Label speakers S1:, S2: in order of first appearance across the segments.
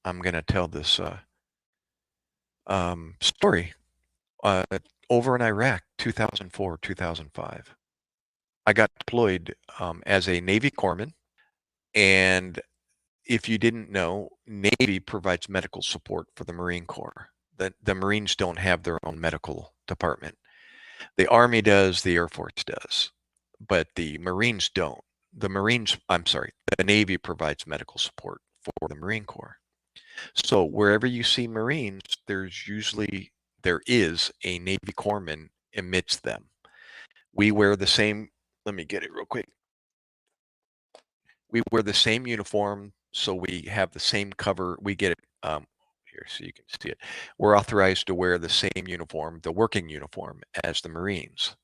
S1: I'm going to tell this story. Uh, Over in Iraq, 2004, 2005. I got deployed as a Navy corpsman, and if you didn't know, Navy provides medical support for the Marine Corps. The Marines don't have their own medical department. The Army does, the Air Force does, but the Marines don't. The Navy provides medical support for the Marine Corps. So wherever you see Marines, there is a Navy corpsman amidst them. We wear the same, let me get it real quick. We wear the same uniform, so we have the same cover. We get it here so you can see it. We're authorized to wear the same uniform, the working uniform, as the Marines.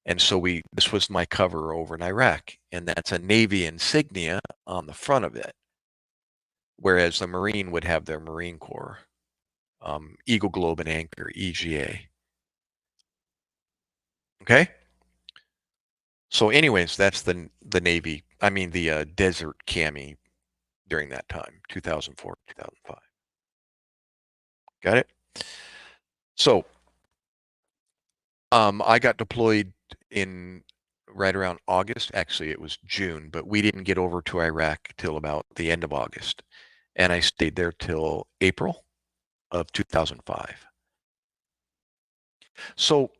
S1: And so this was my cover over in Iraq, and that's a Navy insignia on the front of it, whereas the Marine would have their Marine Corps, Eagle Globe and Anchor, EGA. Okay? So anyways, that's the Navy, the Desert Cami during that time, 2004, 2005. Got it? So I got deployed in right around August. Actually, it was June, but we didn't get over to Iraq till about the end of August. And I stayed there till April of 2005. So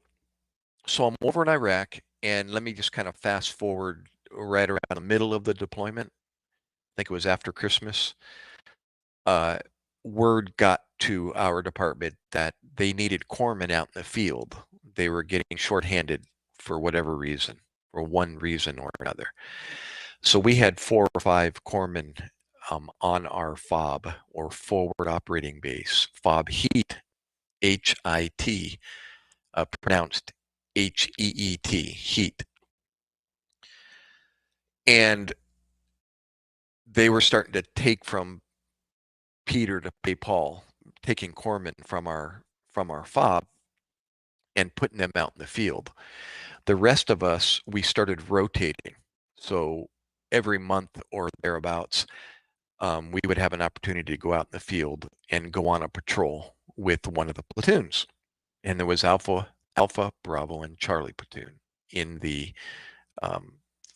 S1: I'm over in Iraq, and let me just kind of fast forward right around the middle of the deployment. I think it was after Christmas. Word got to our department that they needed corpsmen out in the field. They were getting shorthanded for whatever reason, or one reason or another. So we had 4 or 5 corpsmen on our FOB, or forward operating base, FOB Heat, H-I-T, pronounced H-E-E-T, Heat. And they were starting to take from Peter to pay Paul, taking corpsmen from our FOB and putting them out in the field. The rest of us, we started rotating. So every month or thereabouts, we would have an opportunity to go out in the field and go on a patrol with one of the platoons. And there was Alpha, Bravo, and Charlie platoon in the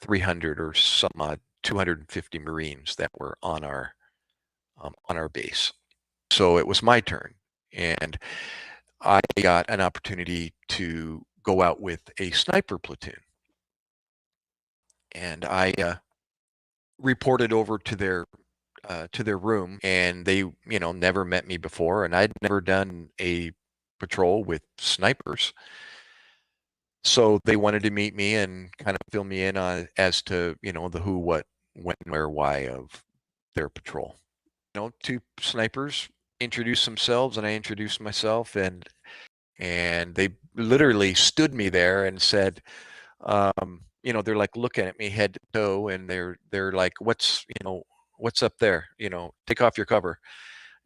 S1: 300 or some odd 250 Marines that were on our base. So it was my turn, and I got an opportunity to go out with a sniper platoon, and I reported over to their room, and they never met me before, and I'd never done a patrol with snipers. So they wanted to meet me and kind of fill me in on as to the who, what, when, where, why of their patrol. 2 snipers introduced themselves, and I introduced myself, and they literally stood me there and said, they're like looking at me head to toe, and they're like, what's up there? Take off your cover.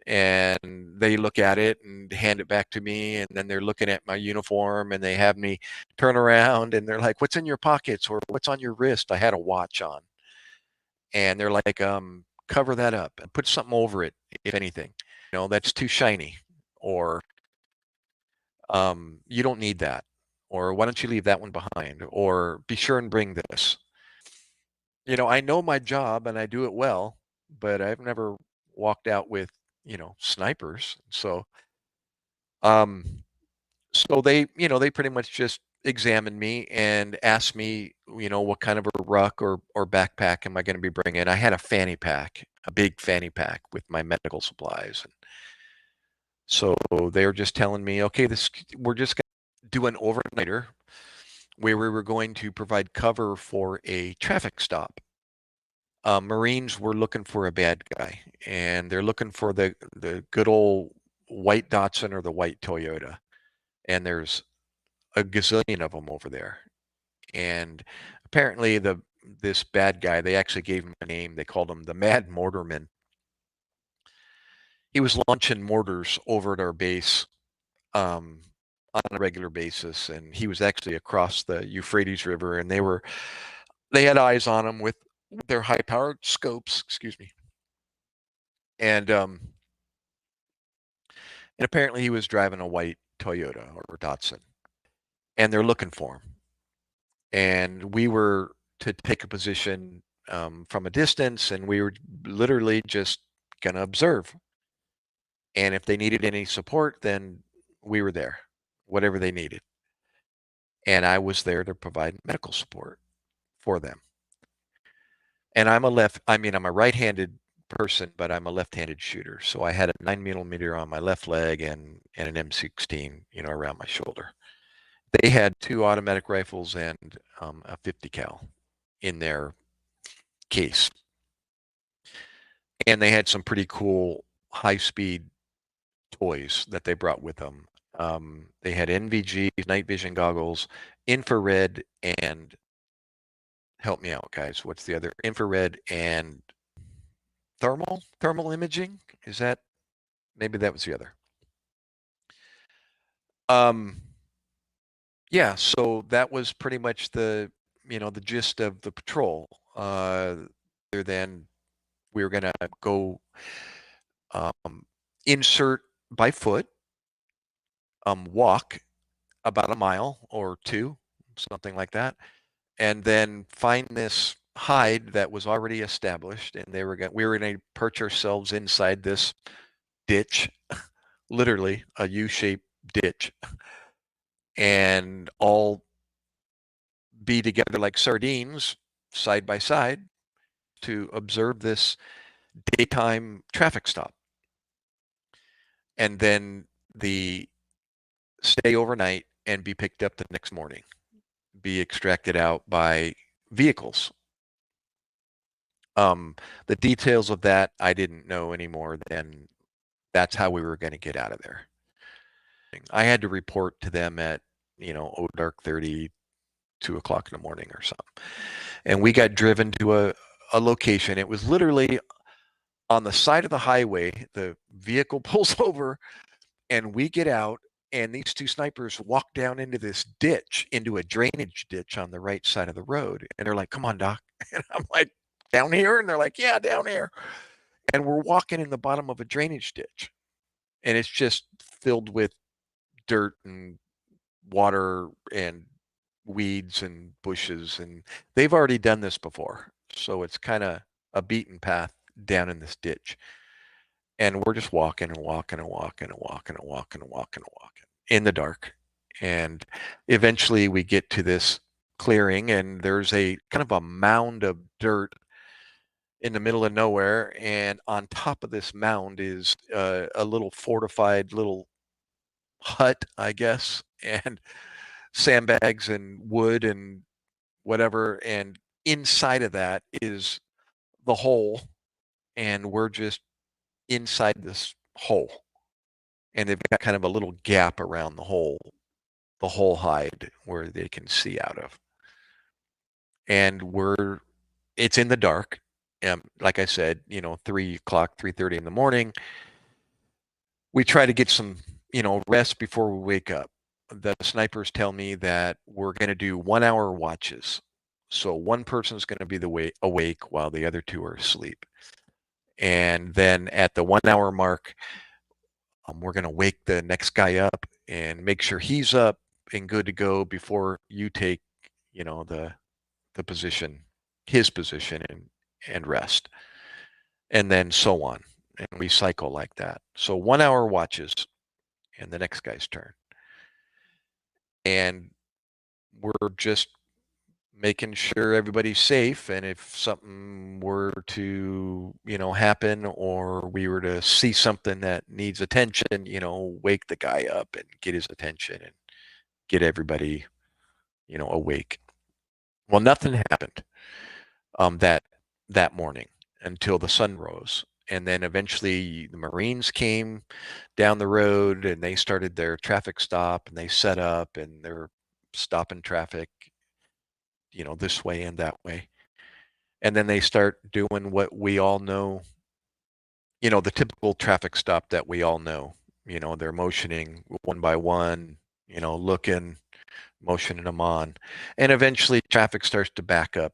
S1: And they look at it and hand it back to me, and then they're looking at my uniform, and they have me turn around, and they're like, what's in your pockets, or what's on your wrist? I had a watch on, and they're like, cover that up and put something over it, if anything, that's too shiny, or you don't need that, or why don't you leave that one behind, or be sure and bring this. I know my job and I do it well, but I've never walked out with snipers. So they pretty much just examined me and asked me, what kind of a ruck or backpack am I going to be bringing. I had a fanny pack, a big fanny pack with my medical supplies. And so they were just telling me, okay, we're just going to do an overnighter where we were going to provide cover for a traffic stop. Marines were looking for a bad guy, and they're looking for the good old white Datsun or the white Toyota. And there's a gazillion of them over there. And apparently this bad guy, they actually gave him a name. They called him the Mad Mortarman. He was launching mortars over at our base on a regular basis, and he was actually across the Euphrates River, and they had eyes on him with their high-powered scopes, excuse me. And And apparently he was driving a white Toyota or Datsun, and they're looking for him. And we were to take a position from a distance, and we were literally just going to observe. And if they needed any support, then we were there, whatever they needed. And I was there to provide medical support for them. And I'm a right-handed person, but I'm a left-handed shooter. So I had a 9mm on my left leg and an M16, around my shoulder. They had 2 automatic rifles and a 50 cal in their case. And they had some pretty cool high-speed toys that they brought with them. They had NVG, night vision goggles, infrared, and help me out, guys. What's the other? Infrared and thermal imaging. Is that maybe that was the other? Um, yeah. So that was pretty much the gist of the patrol. Other than we were gonna go insert by foot, walk about a mile or 2, something like that, and then find this hide that was already established, and we were going to perch ourselves inside this ditch, literally a U-shaped ditch, and all be together like sardines, side by side, to observe this daytime traffic stop, and then the stay overnight and be picked up the next morning, be extracted out by vehicles. The details of that I didn't know any more than that's how we were going to get out of there. I had to report to them at, dark 30, 2 o'clock in the morning or something. And we got driven to a location. It was literally on the side of the highway. The vehicle pulls over and we get out, and these 2 snipers walk down into this ditch, into a drainage ditch on the right side of the road. And they're like, "Come on, Doc." And I'm like, "Down here?" And they're like, "Yeah, down here." And we're walking in the bottom of a drainage ditch. And it's just filled with dirt and water and weeds and bushes. And they've already done this before. So it's kind of a beaten path down in this ditch. And we're just walking and walking and walking and walking and walking and walking and walking in the dark. And eventually we get to this clearing, and there's a kind of a mound of dirt in the middle of nowhere. And on top of this mound is a little fortified little hut, I guess, and sandbags and wood and whatever. And inside of that is the hole. And we're just inside this hole. And they've got kind of a little gap around the whole hide where they can see out of. And it's in the dark. Like I said, 3 o'clock, 3:30 in the morning. We try to get some, rest before we wake up. The snipers tell me that we're going to do 1-hour watches. So one person's going to be awake while the other 2 are asleep. And then at the 1-hour mark, we're going to wake the next guy up and make sure he's up and good to go before you take, the position, his position, and rest. And then so on. And we cycle like that. So 1-hour watches and the next guy's turn. And we're just making sure everybody's safe. And if something were to, happen, or we were to see something that needs attention, wake the guy up and get his attention and get everybody, awake. Well, nothing happened that morning until the sun rose. And then eventually the Marines came down the road, and they started their traffic stop, and they set up, and they're stopping traffic, this way and that way. And then they start doing what we all know, the typical traffic stop that we all know. They're motioning one by one, looking, motioning them on. And eventually traffic starts to back up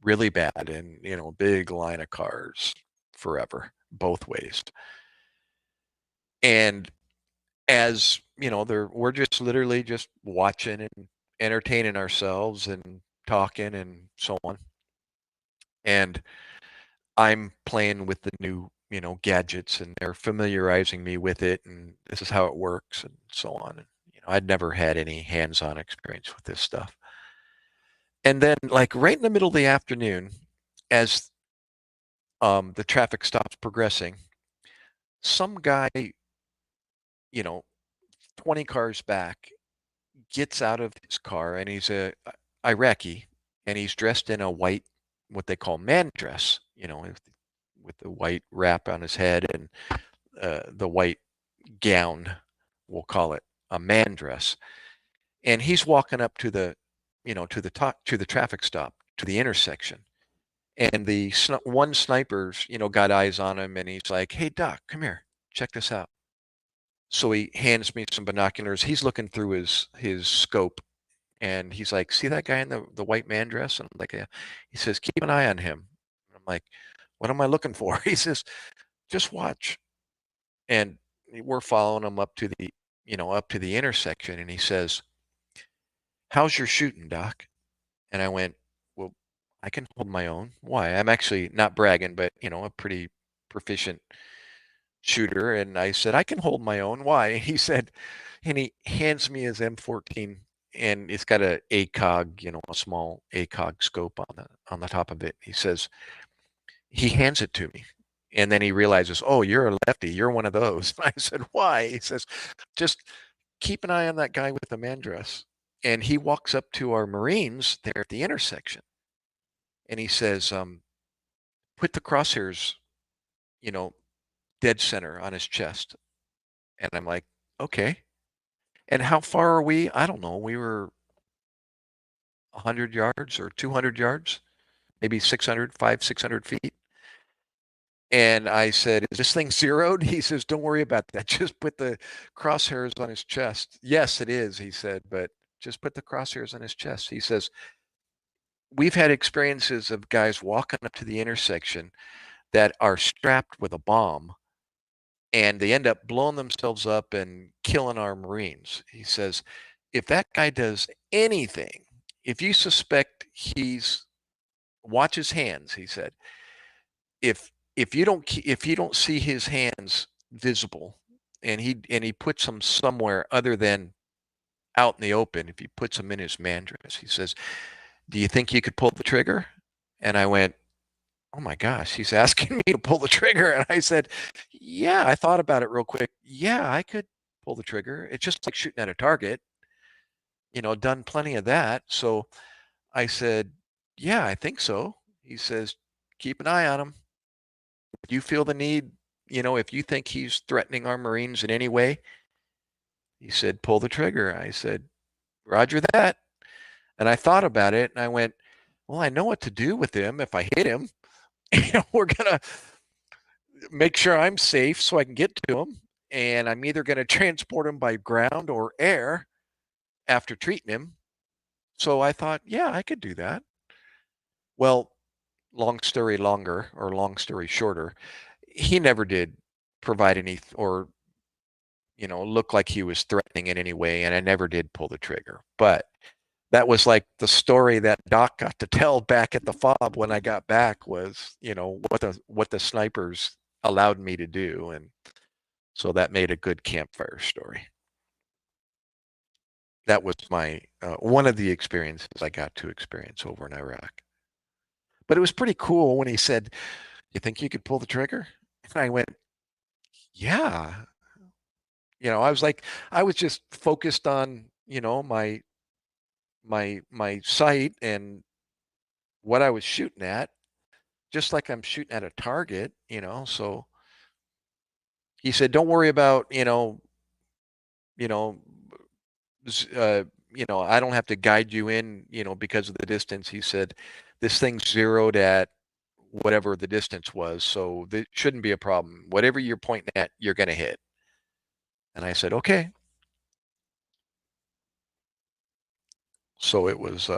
S1: really bad, and, big line of cars forever, both ways. And as we're just literally just watching and entertaining ourselves and talking and so on. And I'm playing with the new, gadgets, and they're familiarizing me with it, and this is how it works and so on. And, I'd never had any hands-on experience with this stuff. And then, like right in the middle of the afternoon, as the traffic stops progressing, some guy, you know, 20 cars back, gets out of his car, and he's a Iraqi, and he's dressed in a white, what they call man dress, with the white wrap on his head and the white gown, we'll call it a man dress. And he's walking up to the, to the top, to the traffic stop, to the intersection. And the one sniper's, got eyes on him, and he's like, "Hey, Doc, come here, check this out." So he hands me some binoculars. He's looking through his scope, and he's like, "See that guy in the white man dress?" And I'm like, "Yeah." He says, "Keep an eye on him." I'm like, "What am I looking for?" He says, "Just watch." And we're following him up to the, up to the intersection, and he says, "How's your shooting, Doc?" And I went, "Well, I can hold my own. Why? I'm actually not bragging, but a pretty proficient shooter." And I said, "I can hold my own. Why?" And he said, and he hands me his M14, and it's got a ACOG, a small ACOG scope on the top of it. He says, he hands it to me. And then he realizes, "Oh, you're a lefty. You're one of those." I said, "Why?" He says, "Just keep an eye on that guy with the man dress." And he walks up to our Marines there at the intersection, and he says, "Put the crosshairs, you know, dead center on his chest." And I'm like, "Okay." And how far are we? I don't know. We were 100 yards or 200 yards, maybe 600 feet. And I said, "Is this thing zeroed?" He says, "Don't worry about that. Just put the crosshairs on his chest." "Yes, it is," he said, "but just put the crosshairs on his chest." He says, "We've had experiences of guys walking up to the intersection that are strapped with a bomb, and they end up blowing themselves up and killing our Marines." He says, "If that guy does anything, if you suspect watch his hands," he said, if you don't see his hands visible, and he puts them somewhere other than out in the open, if he puts them in his man dress," he says, "Do you think you could pull the trigger?" And I went, "Oh my gosh, he's asking me to pull the trigger." And I said, "Yeah." I thought about it real quick. "Yeah, I could pull the trigger. It's just like shooting at a target, done plenty of that." So I said, "Yeah, I think so." He says, "Keep an eye on him. If you feel the need, if you think he's threatening our Marines in any way," he said, "pull the trigger." I said, "Roger that." And I thought about it, and I went, "Well, I know what to do with him if I hit him. We're going to make sure I'm safe so I can get to him. And I'm either going to transport him by ground or air after treating him." So I thought, yeah, I could do that. Well, long story longer, or long story shorter, he never did provide any, or look like he was threatening in any way, and I never did pull the trigger. But that was like the story that Doc got to tell back at the fob when I got back, was, what the snipers allowed me to do. And so that made a good campfire story. That was my one of the experiences I got to experience over in Iraq. But it was pretty cool when he said, "You think you could pull the trigger?" And I went, "Yeah." I was like, I was just focused on, my sight and what I was shooting at, just like I'm shooting at a target. So he said, "Don't worry about, you know, uh, I don't have to guide you in, because of the distance." He said, "This thing's zeroed at whatever the distance was, so that shouldn't be a problem. Whatever you're pointing at, you're going to hit." And I said, "Okay." So it was,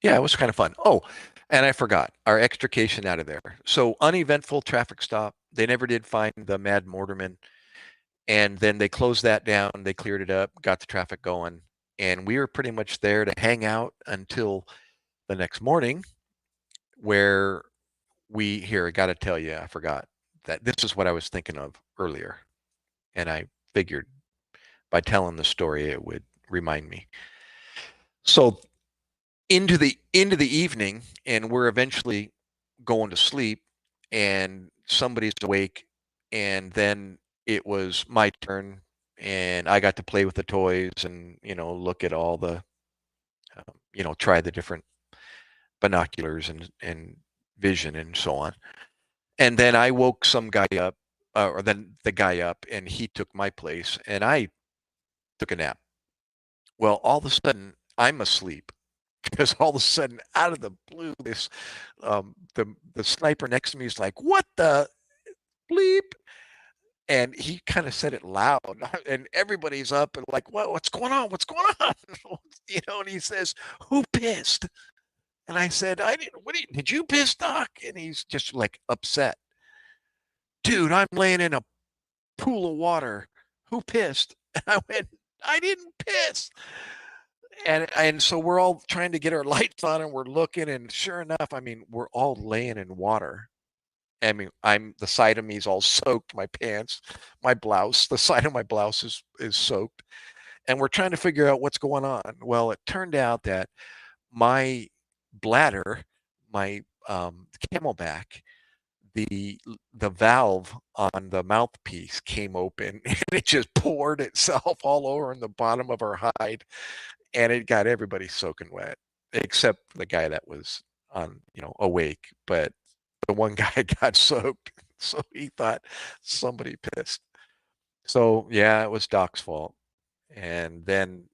S1: yeah, it was kind of fun. Oh, and I forgot our extrication out of there. So uneventful traffic stop. They never did find the Mad Mortarman. And then they closed that down, they cleared it up, got the traffic going, and we were pretty much there to hang out until the next morning, where I got to tell you, I forgot that this is what I was thinking of earlier, and I figured by telling the story it would remind me. So into the evening, and we're eventually going to sleep, and somebody's awake, and then it was my turn, and I got to play with the toys and look at all the try the different binoculars and vision and so on. And then I woke some guy up, or then the guy up, and he took my place, and I took a nap. Well, all of a sudden, I'm asleep because all of a sudden, out of the blue, the sniper next to me is like, "What the bleep?" And he kind of said it loud, and everybody's up and like, "What's going on? What's going on?" And he says, "Who pissed?" And I said, "I didn't. Did you piss, Doc?" And he's just like upset. Dude, I'm laying in a pool of water. Who pissed? And I went, I didn't piss. And so we're all trying to get our lights on and we're looking, and sure enough, I mean, we're all laying in water. I mean, the side of me is all soaked, my pants, my blouse, the side of my blouse is soaked. And we're trying to figure out what's going on. Well, it turned out that my bladder, my camelback, the the valve on the mouthpiece came open and it just poured itself all over in the bottom of our hide, and it got everybody soaking wet except the guy that was on awake, but the one guy got soaked, so he thought somebody pissed. So yeah, it was Doc's fault. And then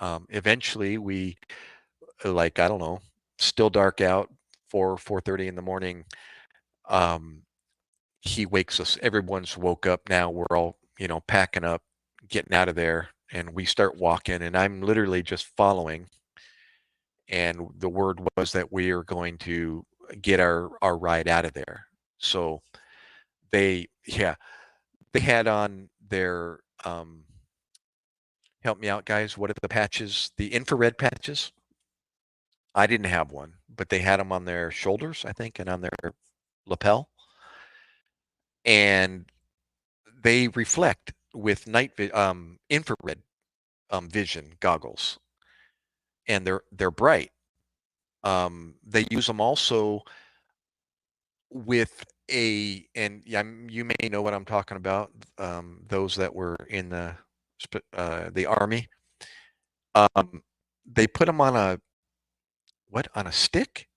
S1: eventually we, like, I don't know, still dark out, 4:30 in the morning. um he wakes us. Everyone's woke up now. We're all, packing up, getting out of there, and we start walking. And I'm literally just following. And the word was that we are going to get our ride out of there. So yeah, they had on their help me out, guys. What are the patches? The infrared patches. I didn't have one, but they had them on their shoulders, I think, and on their lapel. And they reflect with infrared vision goggles, and they're bright. They use them also with and yeah, you may know what I'm talking about. Those that were in the army, they put them on a stick,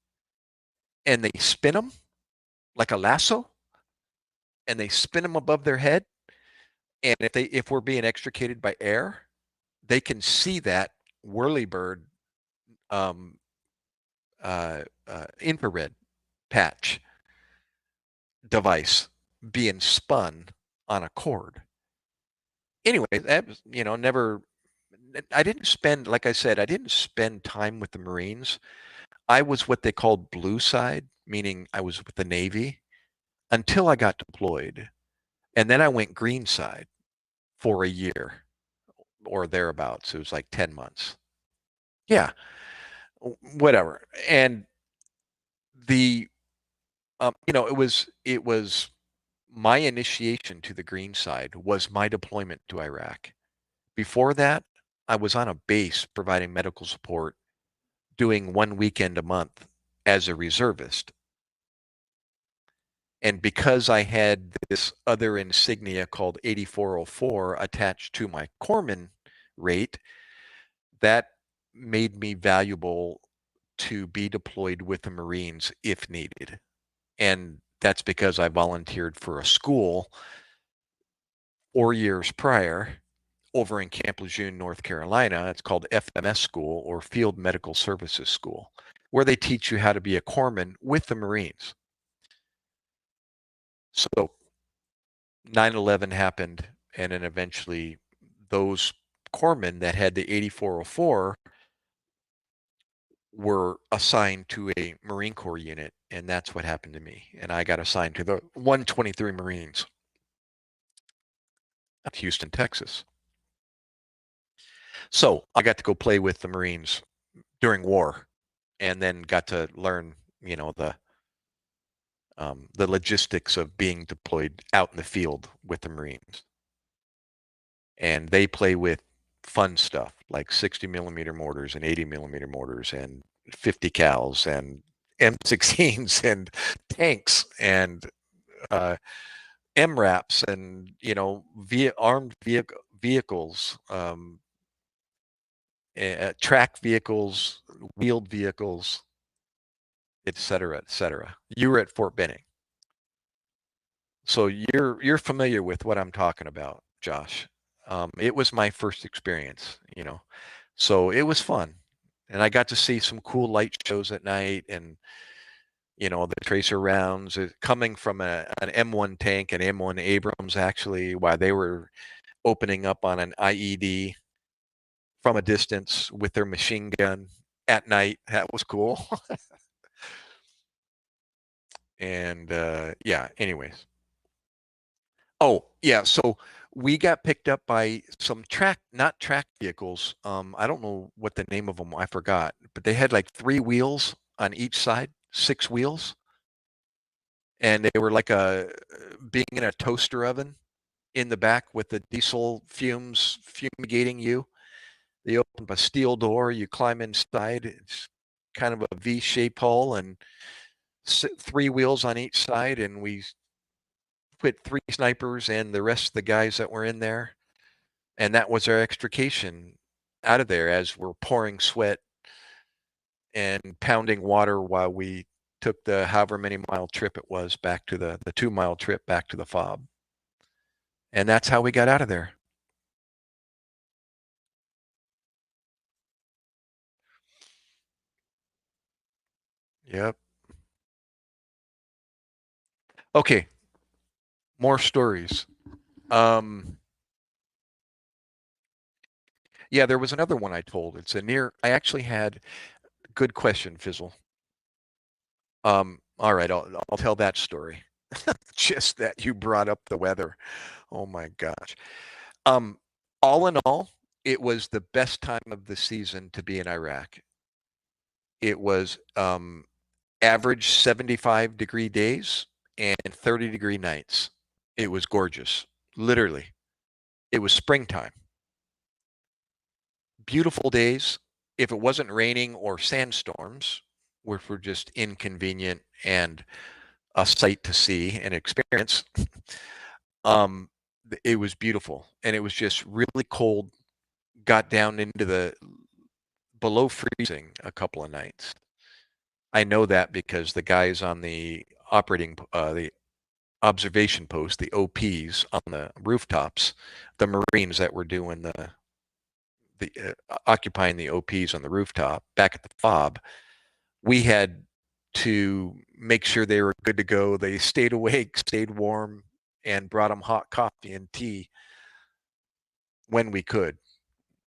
S1: and they spin them like a lasso, and they spin them above their head. And if we're being extricated by air, they can see that whirlybird um, infrared patch device being spun on a cord. Anyway, that was, never. I didn't spend, like I said, I didn't spend time with the Marines. I was what they called blue side, meaning I was with the Navy until I got deployed. And then I went green side for a year or thereabouts. It was like 10 months. Yeah, whatever. And the, it was my initiation to the green side was my deployment to Iraq. Before that, I was on a base providing medical support, doing one weekend a month as a reservist. And because I had this other insignia called 8404 attached to my corpsman rate, that made me valuable to be deployed with the Marines if needed. And that's because I volunteered for a school 4 years prior over in Camp Lejeune, North Carolina. It's called FMS School, or Field Medical Services School, where they teach you how to be a corpsman with the Marines. So 9/11 happened, and then eventually those corpsmen that had the 8404 were assigned to a Marine Corps unit, and that's what happened to me. And I got assigned to the 123 Marines. Houston, Texas. So I got to go play with the Marines during war, and then got to learn, the logistics of being deployed out in the field with the Marines. And they play with fun stuff like 60 millimeter mortars and 80 millimeter mortars and 50 cals and M16s and tanks and uh, MRAPs and armed vehicles, track vehicles, wheeled vehicles, et cetera, et cetera. You were at Fort Benning, so you're familiar with what I'm talking about, Josh. It was my first experience, so it was fun, and I got to see some cool light shows at night, and the tracer rounds coming from an M1 tank, an M1 Abrams, actually, while they were opening up on an IED from a distance with their machine gun at night. That was cool. And yeah, anyways. Oh, yeah. So we got picked up by some not track vehicles. I don't know what the name of them. I forgot, but they had like 3 wheels on each side, 6 wheels, and they were like being in a toaster oven in the back with the diesel fumes fumigating you. They open up a steel door. You climb inside. It's kind of a V-shaped hull and 3 wheels on each side, and we put 3 snipers and the rest of the guys that were in there, and that was our extrication out of there as we're pouring sweat and pounding water while we took the however many mile trip it was back to the 2 mile trip back to the fob. And that's how we got out of there. Yep. Okay. More stories. Yeah, there was another one I told. I actually had, good question, Fizzle. All right, I'll tell that story. Just that you brought up the weather. Oh my gosh. Um, all in all, it was the best time of the season to be in Iraq. It was average 75-degree days and 30-degree nights. It was gorgeous, literally. It was springtime. Beautiful days. If it wasn't raining or sandstorms, which were just inconvenient and a sight to see and experience, um, it was beautiful. And it was just really cold, got down into the below freezing a couple of nights. I know that because the guys on the observation post, the OPs on the rooftops, the Marines that were doing occupying the OPs on the rooftop back at the fob, we had to make sure they were good to go. They stayed awake, stayed warm, and brought them hot coffee and tea when we could.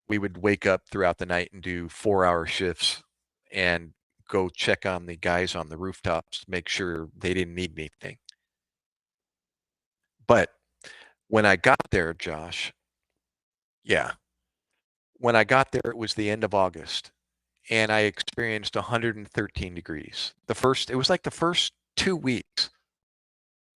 S1: We would wake up throughout the night and do 4-hour shifts and go check on the guys on the rooftops to make sure they didn't need anything. But when I got there, Josh, yeah, when I got there, it was the end of August, and I experienced 113 degrees. It was like the first 2 weeks.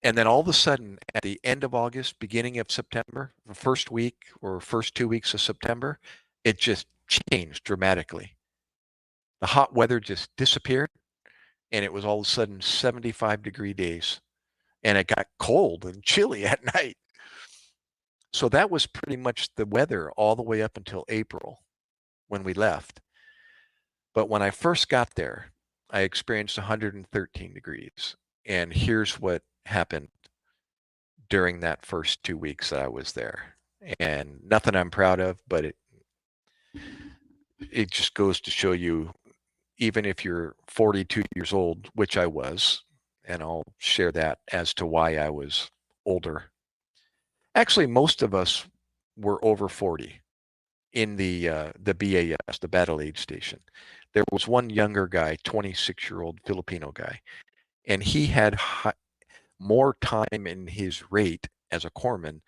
S1: And then all of a sudden, at the end of August, beginning of September, the first week or first 2 weeks of September, it just changed dramatically. The hot weather just disappeared, and it was all of a sudden 75-degree days. And it got cold and chilly at night. So that was pretty much the weather all the way up until April when we left. But when I first got there, I experienced 113 degrees. And here's what happened during that first 2 weeks that I was there. And nothing I'm proud of, but it just goes to show you, even if you're 42 years old, which I was, and I'll share that as to why I was older. Actually, most of us were over 40 in the BAS, the battle aid station. There was one younger guy, 26-year-old Filipino guy, and he had more time in his rate as a corpsman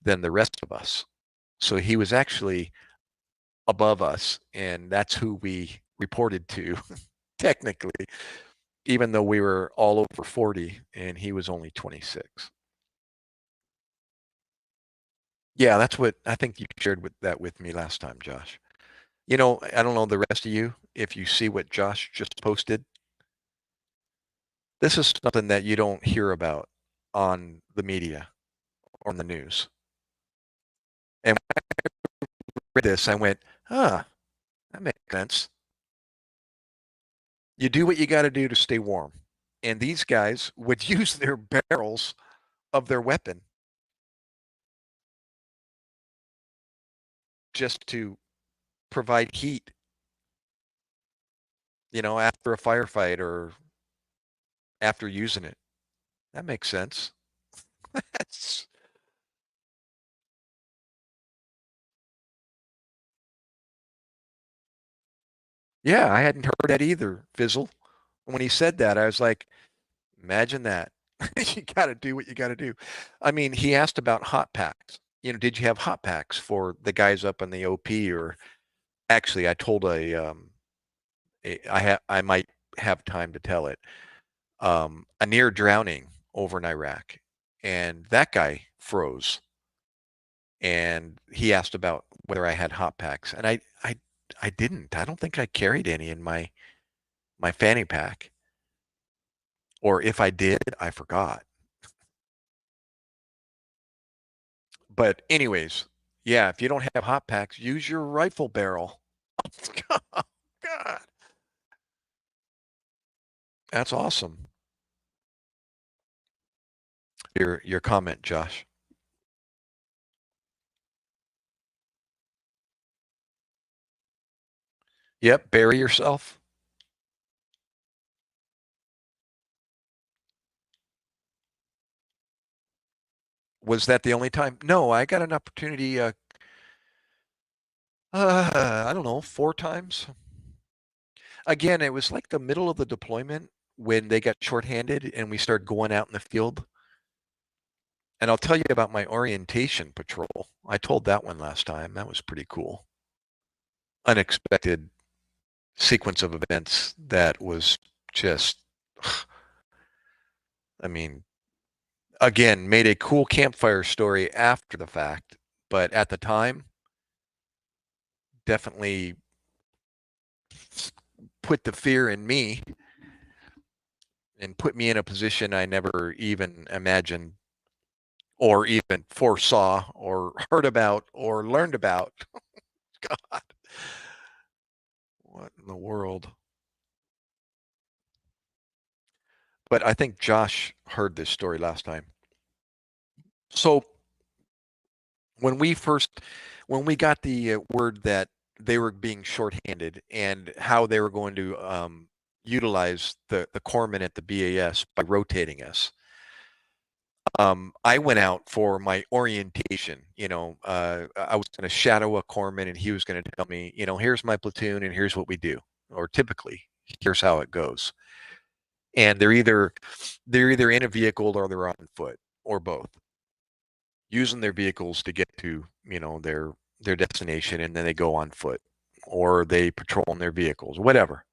S1: than the rest of us. So he was actually above us, and that's who we reported to technically, even though we were all over 40 and he was only 26. Yeah, that's what I think you shared with that with me last time, Josh. You know, I don't know the rest of you if you see what Josh just posted. This is something that you don't hear about on the media or on the news. And when I read this, I went, huh, that makes sense. You do what you got to do to stay warm. And these guys would use their barrels of their weapon just to provide heat, after a firefight or after using it. That makes sense. That's, yeah, I hadn't heard that either, Fizzle. When he said that, I was like, imagine that. You got to do what you got to do. I mean, he asked about hot packs. Did you have hot packs for the guys up in the OP? Or actually, I told I might have time to tell it. A near drowning over in Iraq, and that guy froze. And he asked about whether I had hot packs, and I didn't. I don't think I carried any in my fanny pack, or if I did, I forgot. But anyways, yeah, if you don't have hot packs, use your rifle barrel. God, that's awesome. Your comment, Josh. Yep, bury yourself. Was that the only time? No, I got an opportunity. I don't know, 4 times. Again, it was like the middle of the deployment when they got shorthanded and we started going out in the field. And I'll tell you about my orientation patrol. I told that one last time. That was pretty cool. Unexpected sequence of events that was just, I mean, again, made a cool campfire story after the fact, but at the time, definitely put the fear in me and put me in a position I never even imagined or even foresaw or heard about or learned about. God, what in the world? But I think Josh heard this story last time. So when when we got the word that they were being shorthanded and how they were going to utilize the corpsmen at the BAS by rotating us, I went out for my orientation. I was going to shadow a corpsman, and he was going to tell me, here's my platoon, and here's what we do, or typically, here's how it goes. And they're either in a vehicle or they're on foot or both, using their vehicles to get to their destination, and then they go on foot or they patrol in their vehicles, whatever.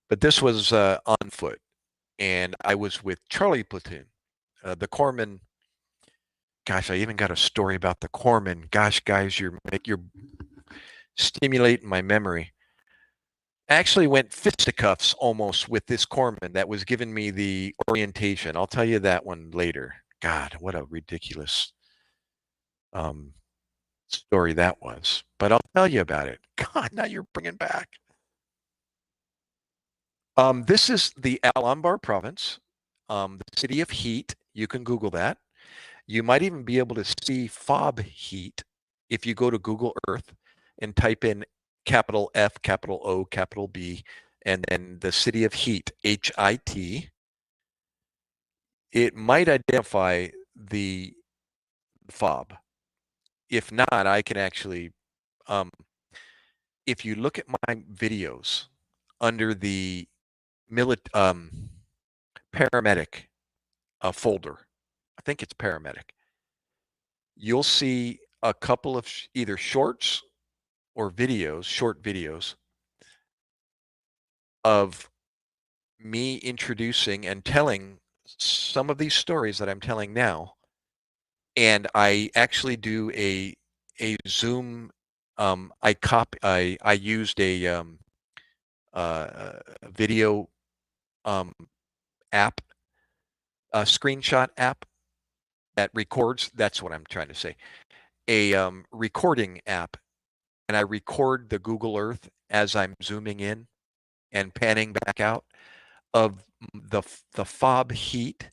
S1: But this was on foot, and I was with Charlie Platoon. The corpsman. Gosh, I even got a story about the corpsman. Gosh, guys, you're stimulating my memory. I actually went fisticuffs almost with this corpsman that was giving me the orientation. I'll tell you that one later. God, what a ridiculous um, story that was. But I'll tell you about it. God, now you're bringing back. This is the Al Anbar province, the city of Heat. You can Google that. You might even be able to see fob heat if you go to Google Earth and type in capital F, capital O, capital B, and then the city of Heat, HIT. It might identify the fob. If not, I can actually, um, if you look at my videos under the paramedic folder, I think it's paramedic. you'll see a couple of either shorts or videos, short videos of me introducing and telling some of these stories that I'm telling now. And I actually do a Zoom. I used a video um, app, a screenshot app that records. That's what I'm trying to say. A recording app, and I record the Google Earth as I'm zooming in and panning back out of the the fob heat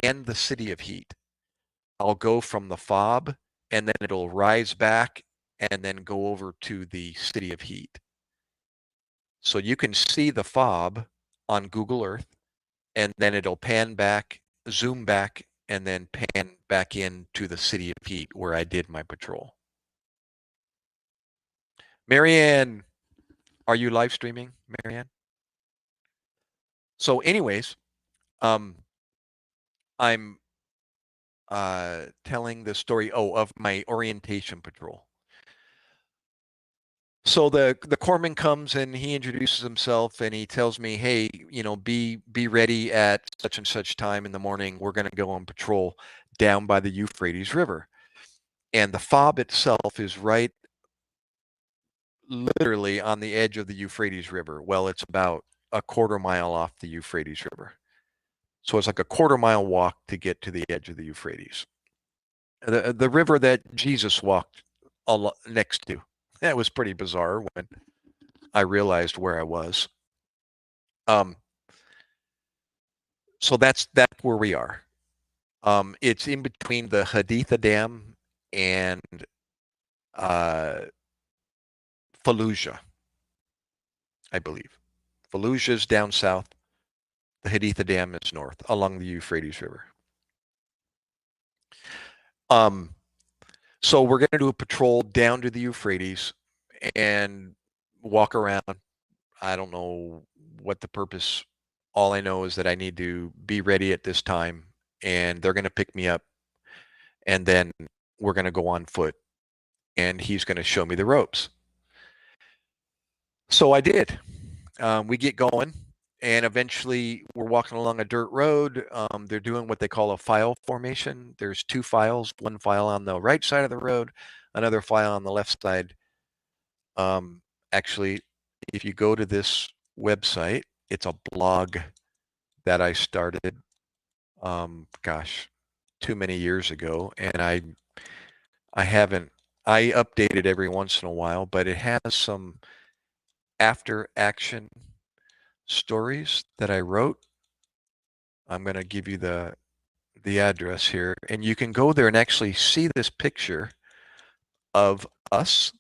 S1: and the city of heat. I'll go from the fob, and then it'll rise back and then go over to the city of heat. So you can see the fob on Google Earth, and then it'll pan back, zoom back, and then pan back into the city of heat where I did my patrol. Marianne, are you live streaming, Marianne? So anyways, I'm telling the story, of my orientation patrol. So the corpsman comes and he introduces himself and he tells me, hey, be ready at such and such time in the morning. We're going to go on patrol down by the Euphrates River. And the fob itself is right literally on the edge of the Euphrates River. Well, it's about a quarter mile off the Euphrates River. So it's like a quarter mile walk to get to the edge of the Euphrates. The river that Jesus walked next to. That was pretty bizarre when I realized where I was. Um, so that's where we are. It's in between the Haditha Dam and uh, Fallujah, I believe. Fallujah is down south. The Haditha Dam is north along the Euphrates River. So we're going to do a patrol down to the Euphrates and walk around. I don't know what the purpose. All I know is that I need to be ready at this time, and they're going to pick me up, and then we're going to go on foot, and he's going to show me the ropes. So I did. We get going, and eventually we're walking along a dirt road. They're doing what they call a file formation. There's two files, one file on the right side of the road, another file on the left side. Actually, if you go to this website, it's a blog that I started, too many years ago, and I haven't. I update it every once in a while, but it has some after action stories that I wrote. I'm going to give you the address here, and you can go there and actually see this picture of us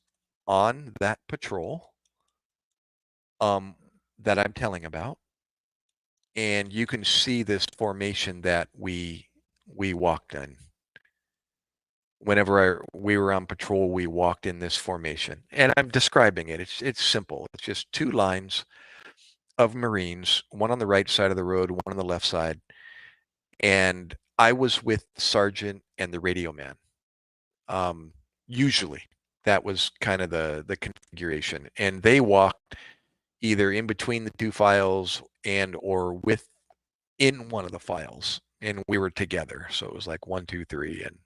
S1: on that patrol that I'm telling about, and you can see this formation that we walked in. Whenever we were on patrol, we walked in this formation, and I'm describing it. It's simple. It's just two lines of Marines, one on the right side of the road, one on the left side, and I was with the sergeant and the radio man. Usually, that was kind of the configuration, and they walked either in between the two files and or within one of the files, and we were together. So it was like 1, 2, 3, and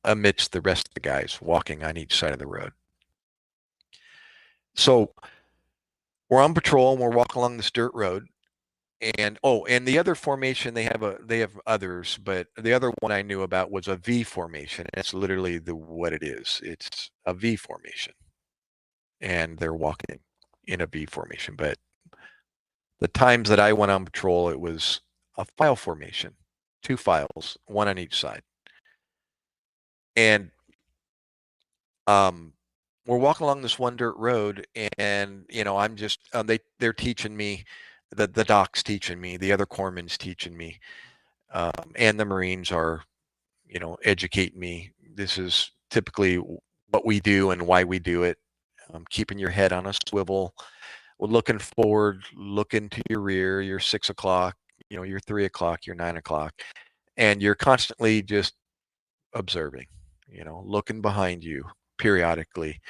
S1: amidst the rest of the guys walking on each side of the road. So we're on patrol and we're walking along this dirt road. And and the other formation they have others, but the other one I knew about was a V formation. And it's literally what it is. It's a V formation, and they're walking in a V formation. But the times that I went on patrol, it was a file formation, two files, one on each side. And we're walking along this one dirt road, and I'm just they're teaching me, the doc's teaching me, the other corpsman's teaching me, and the Marines are educating me. This is typically what we do and why we do it. Keeping your head on a swivel, looking forward, looking to your rear, your 6 o'clock, your 3 o'clock, your 9 o'clock, and you're constantly just observing, looking behind you periodically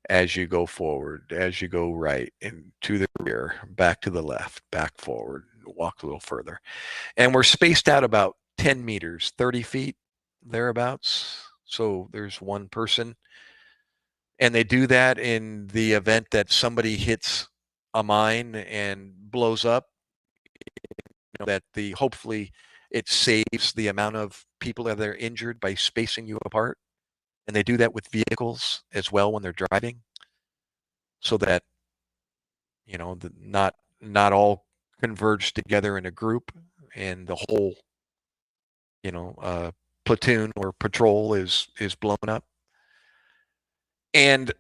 S1: as you go forward, as you go right, and to the rear, back to the left, back forward, walk a little further. And we're spaced out about 10 meters, 30 feet, thereabouts. So there's one person. And they do that in the event that somebody hits a mine and blows up, that hopefully it saves the amount of people that are injured by spacing you apart. And they do that with vehicles as well when they're driving, so that not all converge together in a group, and the whole platoon or patrol is blown up. And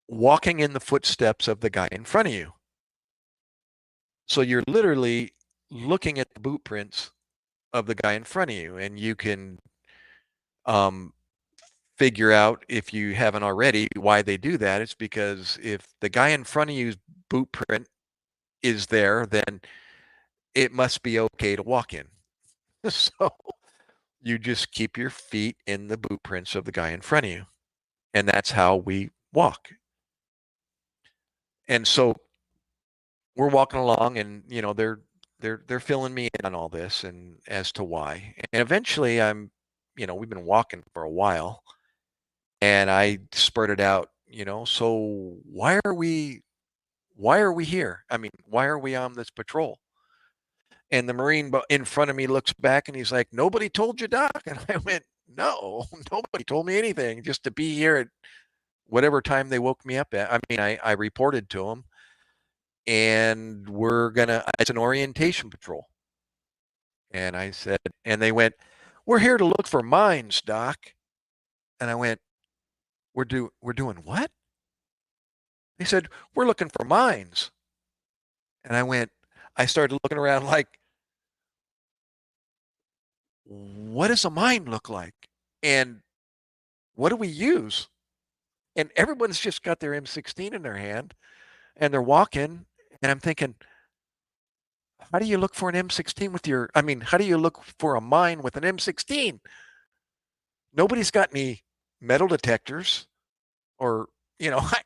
S1: walking in the footsteps of the guy in front of you, so you're literally looking at the boot prints of the guy in front of you, and you can figure out, if you haven't already, why they do that. It's because if the guy in front of you's boot print is there, then it must be okay to walk in. So you just keep your feet in the boot prints of the guy in front of you. And that's how we walk. And so we're walking along, and they're filling me in on all this and as to why. And eventually we've been walking for a while, and I spurted out, so why are we here? I mean, why are we on this patrol? And the Marine in front of me looks back, and he's like, "Nobody told you, Doc?" And I went, "No, nobody told me anything. Just to be here at whatever time they woke me up at." I mean, I reported to them, and it's an orientation patrol. And I said, and they went, "We're here to look for mines, Doc." And I went, we're doing what?" They said, "We're looking for mines." And I started looking around like, what does a mine look like? And what do we use? And everyone's just got their M16 in their hand, and they're walking. And I'm thinking, how do you look for an M16 how do you look for a mine with an M16? Nobody's got any metal detectors, or, I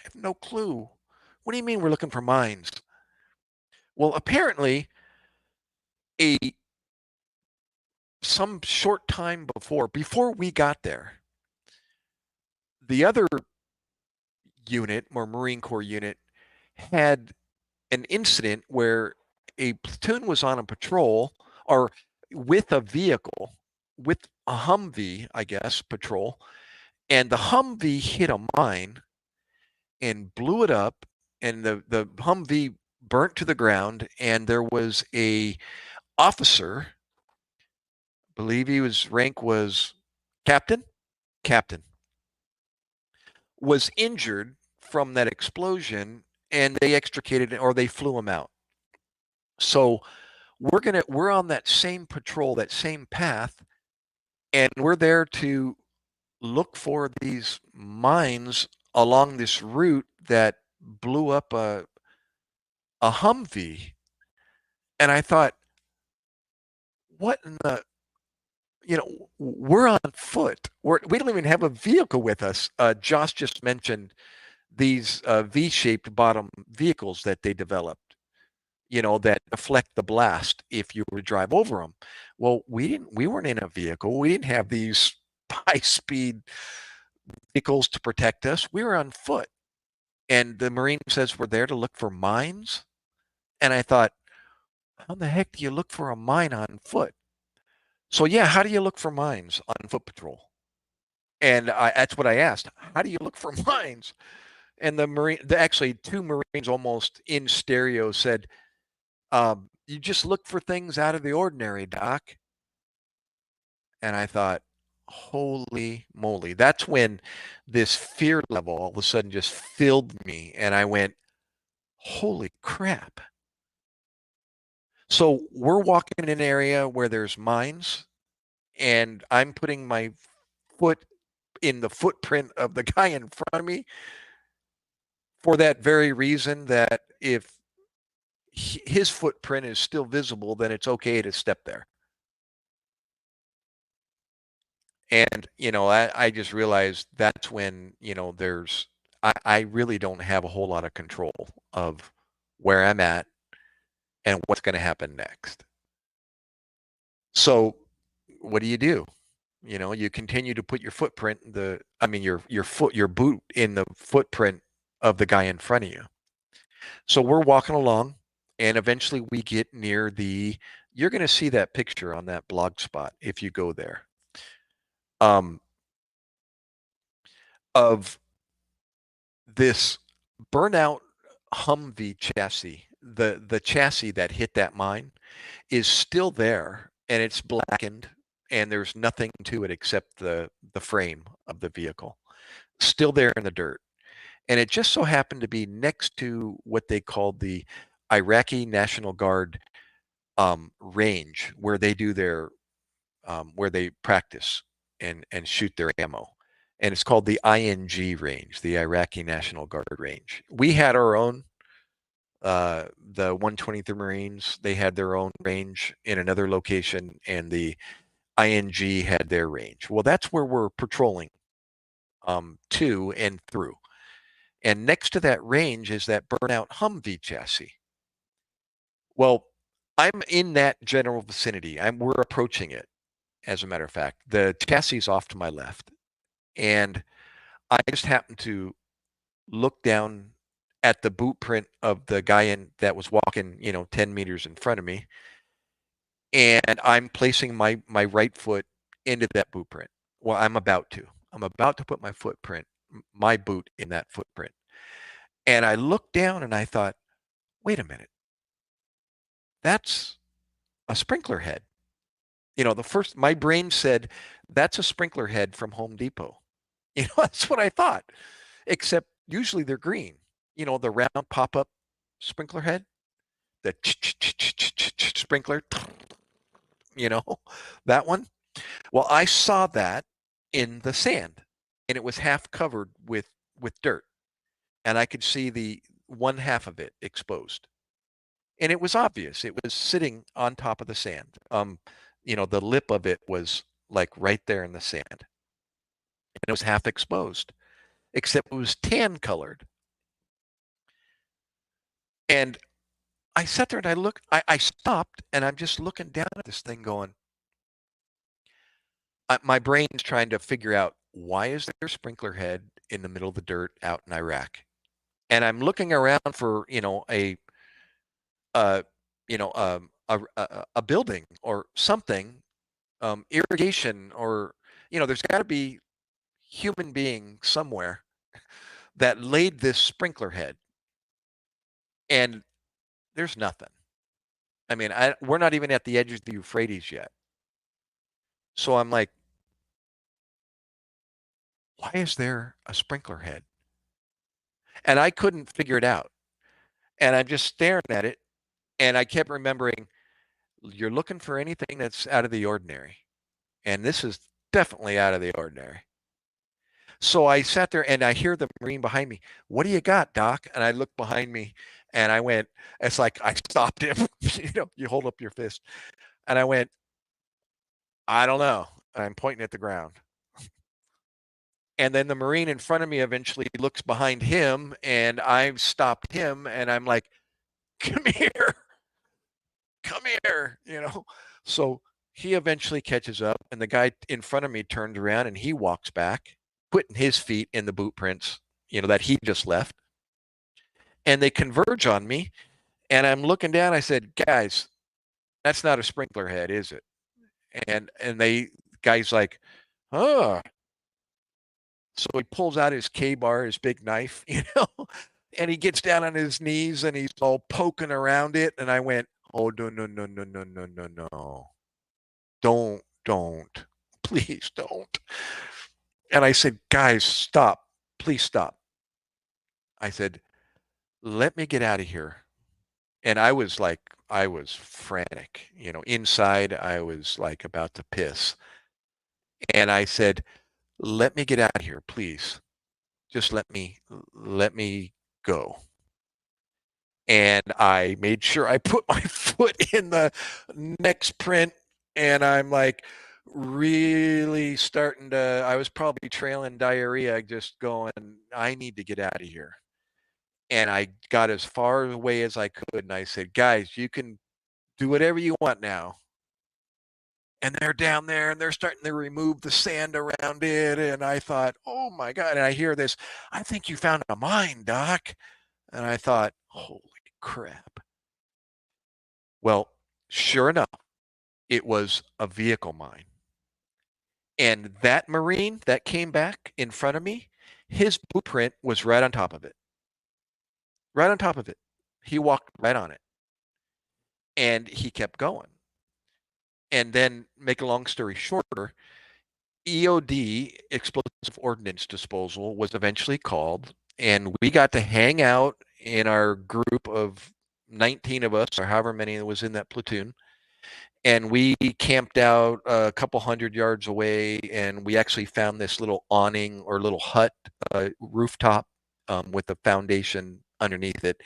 S1: have no clue. What do you mean we're looking for mines? Well, apparently, a some short time before we got there, the other unit, or Marine Corps unit, had an incident where a platoon was on a patrol, or with a vehicle, with a Humvee, I guess, patrol, and the Humvee hit a mine and blew it up, and the Humvee burnt to the ground, and there was a officer, I believe his rank was captain, was injured from that explosion, and they extricated, or they flew him out. So we're on that same patrol, that same path, and we're there to look for these mines along this route that blew up a Humvee. And I thought, what in the, we're on foot. We don't even have a vehicle with us. Josh just mentioned these V-shaped bottom vehicles that they developed, that deflect the blast if you were to drive over them. Well, we weren't in a vehicle. We didn't have these high-speed vehicles to protect us. We were on foot. And the Marine says we're there to look for mines. And I thought, how the heck do you look for a mine on foot? So yeah, how do you look for mines on foot patrol? And that's what I asked. How do you look for mines? And actually two Marines almost in stereo said, you just look for things out of the ordinary, Doc. And I thought, holy moly. That's when this fear level all of a sudden just filled me. And I went, holy crap. So we're walking in an area where there's mines, and I'm putting my foot in the footprint of the guy in front of me for that very reason, that if his footprint is still visible, then it's okay to step there. And, I just realized that's when, I really don't have a whole lot of control of where I'm at and what's going to happen next. So what do? You continue to put your footprint, your boot in the footprint of the guy in front of you. So we're walking along, and eventually we get near you're going to see that picture on that blog spot if you go there, um, of this burnout Humvee chassis. The chassis that hit that mine is still there, and it's blackened, and there's nothing to it except the frame of the vehicle, still there in the dirt. And it just so happened to be next to what they called the Iraqi National Guard range, where they do where they practice and shoot their ammo. And it's called the ING range, the Iraqi National Guard range. We had our own, the 123 Marines, they had their own range in another location, and the ING had their range. Well, that's where we're patrolling to and through. And next to that range is that burnout Humvee chassis. Well, I'm in that general vicinity. We're approaching it, as a matter of fact. The chassis is off to my left. And I just happened to look down at the boot print of the guy that was walking, 10 meters in front of me. And I'm placing my right foot into that boot print. Well, I'm about to. I'm about to put my boot in that footprint. And I looked down and I thought, wait a minute, that's a sprinkler head. My brain said, that's a sprinkler head from Home Depot. That's what I thought. Except usually they're green. The round pop-up sprinkler head, the sprinkler, you know, that one. Well, I saw that in the sand, and it was half covered with dirt, and I could see the one half of it exposed, and it was obvious. It was sitting on top of the sand. The lip of it was like right there in the sand, and it was half exposed, except it was tan colored. And I sat there and I stopped, and I'm just looking down at this thing going, my brain's trying to figure out, why is there a sprinkler head in the middle of the dirt out in Iraq? And I'm looking around for, uh, a building or something, irrigation, or, there's got to be human being somewhere that laid this sprinkler head, and there's nothing. I mean, we're not even at the edge of the Euphrates yet. So I'm like, why is there a sprinkler head? And I couldn't figure it out. And I'm just staring at it. And I kept remembering, you're looking for anything that's out of the ordinary. And this is definitely out of the ordinary. So I sat there and I hear the Marine behind me. What do you got, Doc? And I looked behind me and I went, it's like I stopped him. You hold up your fist. And I went, I don't know. I'm pointing at the ground. And then the Marine in front of me eventually looks behind him, and I've stopped him, and I'm like, come here, come here, So he eventually catches up, and the guy in front of me turns around and he walks back, putting his feet in the boot prints, that he just left. And they converge on me, and I'm looking down. I said, guys, that's not a sprinkler head, is it? And guy's like, oh. So he pulls out his K-bar, his big knife, and he gets down on his knees and he's all poking around it. And I went, oh, no, no, no, no, no, no, no, no. Don't. Please don't. And I said, guys, stop. Please stop. I said, let me get out of here. And I was frantic. Inside I was like about to piss. And I said, let me get out of here, please. Just let me go. And I made sure I put my foot in the next print, and I'm like, really starting to, I was probably trailing diarrhea, just going, I need to get out of here. And I got as far away as I could. And I said, guys, you can do whatever you want now. And they're down there and they're starting to remove the sand around it. And I thought, oh my God. And I hear this, I think you found a mine, Doc. And I thought, holy crap. Well, sure enough, it was a vehicle mine. And that Marine that came back in front of me, his blueprint was right on top of it. Right on top of it. He walked right on it. And he kept going. And then, make a long story shorter, EOD, explosive ordnance disposal, was eventually called, and we got to hang out in our group of 19 of us, or however many was in that platoon, and we camped out a couple 100 yards away, and we actually found this little awning or little hut, rooftop, with a foundation underneath it.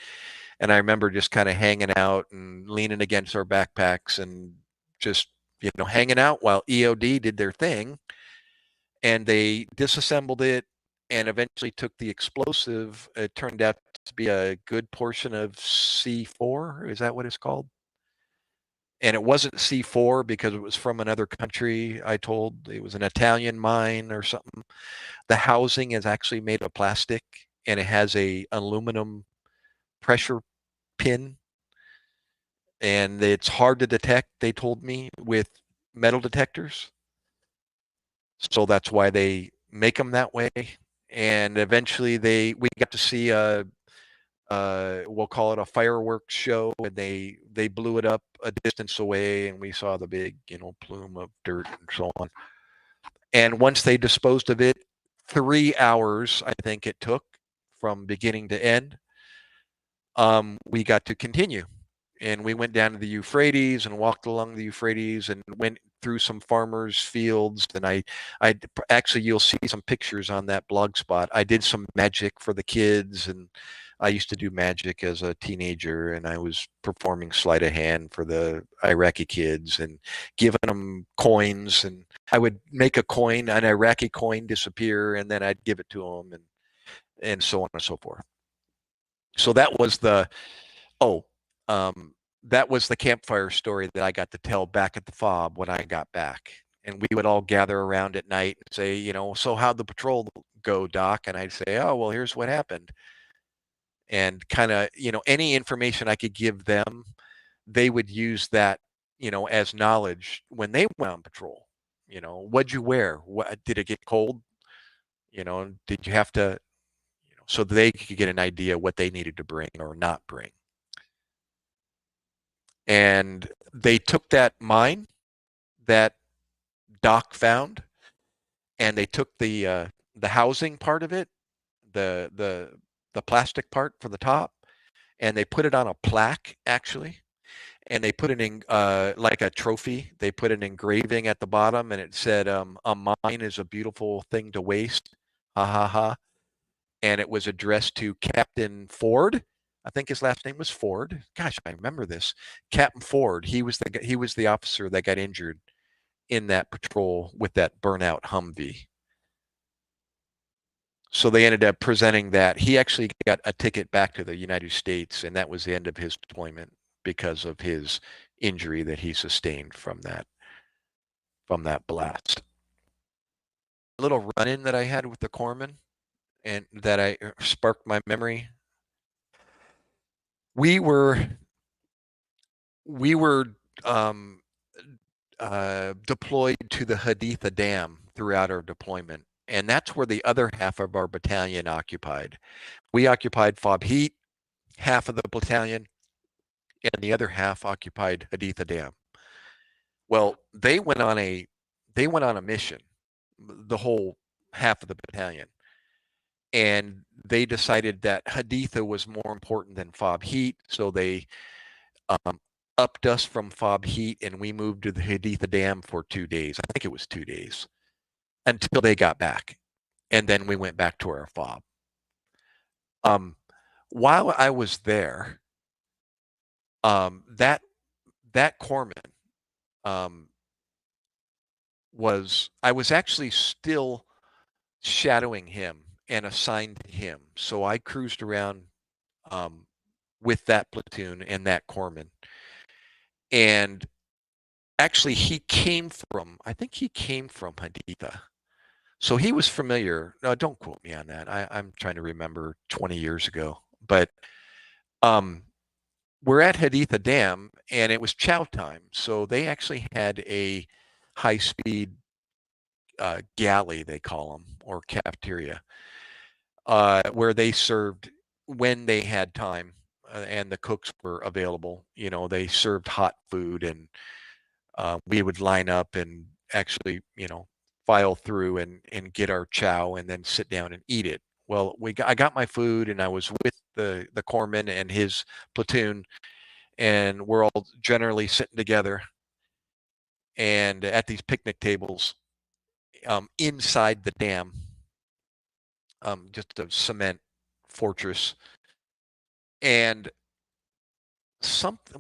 S1: And I remember just kind of hanging out and leaning against our backpacks and just, hanging out while EOD did their thing. And they disassembled it and eventually took the explosive. It turned out to be a good portion of C4. Is that what it's called? And it wasn't C4 because it was from another country, I told. It was an Italian mine or something. The housing is actually made of plastic, and it has a aluminum pressure pin, and it's hard to detect, they told me, with metal detectors. So that's why they make them that way. And eventually we got to see we'll call it a fireworks show, and they blew it up a distance away, and we saw the big, plume of dirt and so on. And once they disposed of it, 3 hours, I think it took from beginning to end, we got to continue. And we went down to the Euphrates and walked along the Euphrates and went through some farmers' fields. And I actually, you'll see some pictures on that blog spot. I did some magic for the kids, and I used to do magic as a teenager, and I was performing sleight of hand for the Iraqi kids and giving them coins. And I would make a coin, an Iraqi coin, disappear, and then I'd give it to them, and so on and so forth. So that was the Oh, that was the campfire story that I got to tell back at the FOB when I got back. And we would all gather around at night and say, so how'd the patrol go, Doc? And I'd say, oh, well, here's what happened. And kind of, any information I could give them, they would use that, as knowledge when they went on patrol. What'd you wear? What, did it get cold? Did you have to, so they could get an idea what they needed to bring or not bring. And they took that mine that Doc found, and they took the housing part of it, the plastic part for the top, and they put it on a plaque actually, and they put it in like a trophy. They put an engraving at the bottom, and it said, "A mine is a beautiful thing to waste." Ha ha ha. And it was addressed to Captain Ford. I think his last name was Ford. Gosh, I remember this. Captain Ford. He was the officer that got injured in that patrol with that burnout Humvee. So they ended up presenting that. He actually got a ticket back to the United States, and that was the end of his deployment because of his injury that he sustained from that blast. A little run-in that I had with the corpsman, and that I sparked my memory. We were um, deployed to the Haditha Dam throughout our deployment, and that's where the other half of our battalion occupied. We occupied Fob Heat, half of the battalion, and the other half occupied Haditha Dam. Well, they went on a mission, the whole half of the battalion, and they decided that Haditha was more important than Fob Heat, so they upped us from Fob Heat, and we moved to the Haditha Dam for 2 days. I think it was 2 days until they got back, and then we went back to our Fob. While I was there, that corpsman was I was actually still shadowing him and assigned to him. So I cruised around um, with that platoon and that corpsman. And actually, I think he came from Haditha. So he was familiar. No, don't quote me on that. I'm trying to remember 20 years ago. But um, we're at Haditha Dam, and it was chow time. So they actually had a high-speed galley, they call them, or cafeteria, where they served when they had time and the cooks were available. You know, they served hot food, and we would line up and actually, file through and get our chow and then sit down and eat it. Well, I got my food, and I was with the corpsman and his platoon, and we're all generally sitting together and at these picnic tables inside the dam, just a cement fortress. And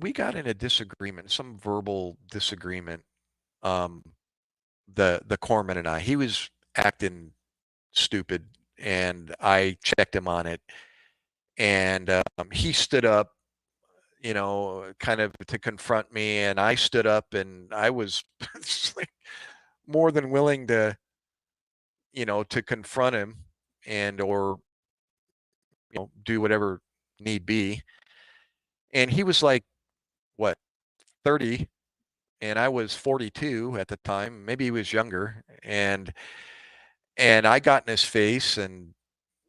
S1: we got in a disagreement, some verbal disagreement. Um, the corpsman and I, he was acting stupid, and I checked him on it. And he stood up, kind of to confront me, and I stood up, and I was like more than willing to confront him and or do whatever need be. And he was like, what, 30, and I was 42 at the time. Maybe he was younger. And I got in his face, and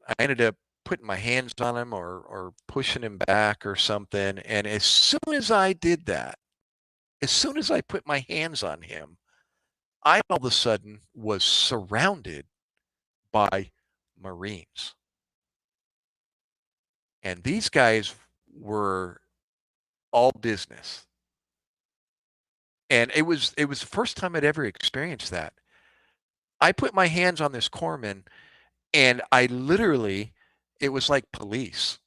S1: I ended up putting my hands on him or pushing him back or something. And as soon as I did that, as soon as I put my hands on him, I all of a sudden was surrounded by Marines. And these guys were all business. And it was the first time I'd ever experienced that. I put my hands on this corpsman, and I literally, it was like police.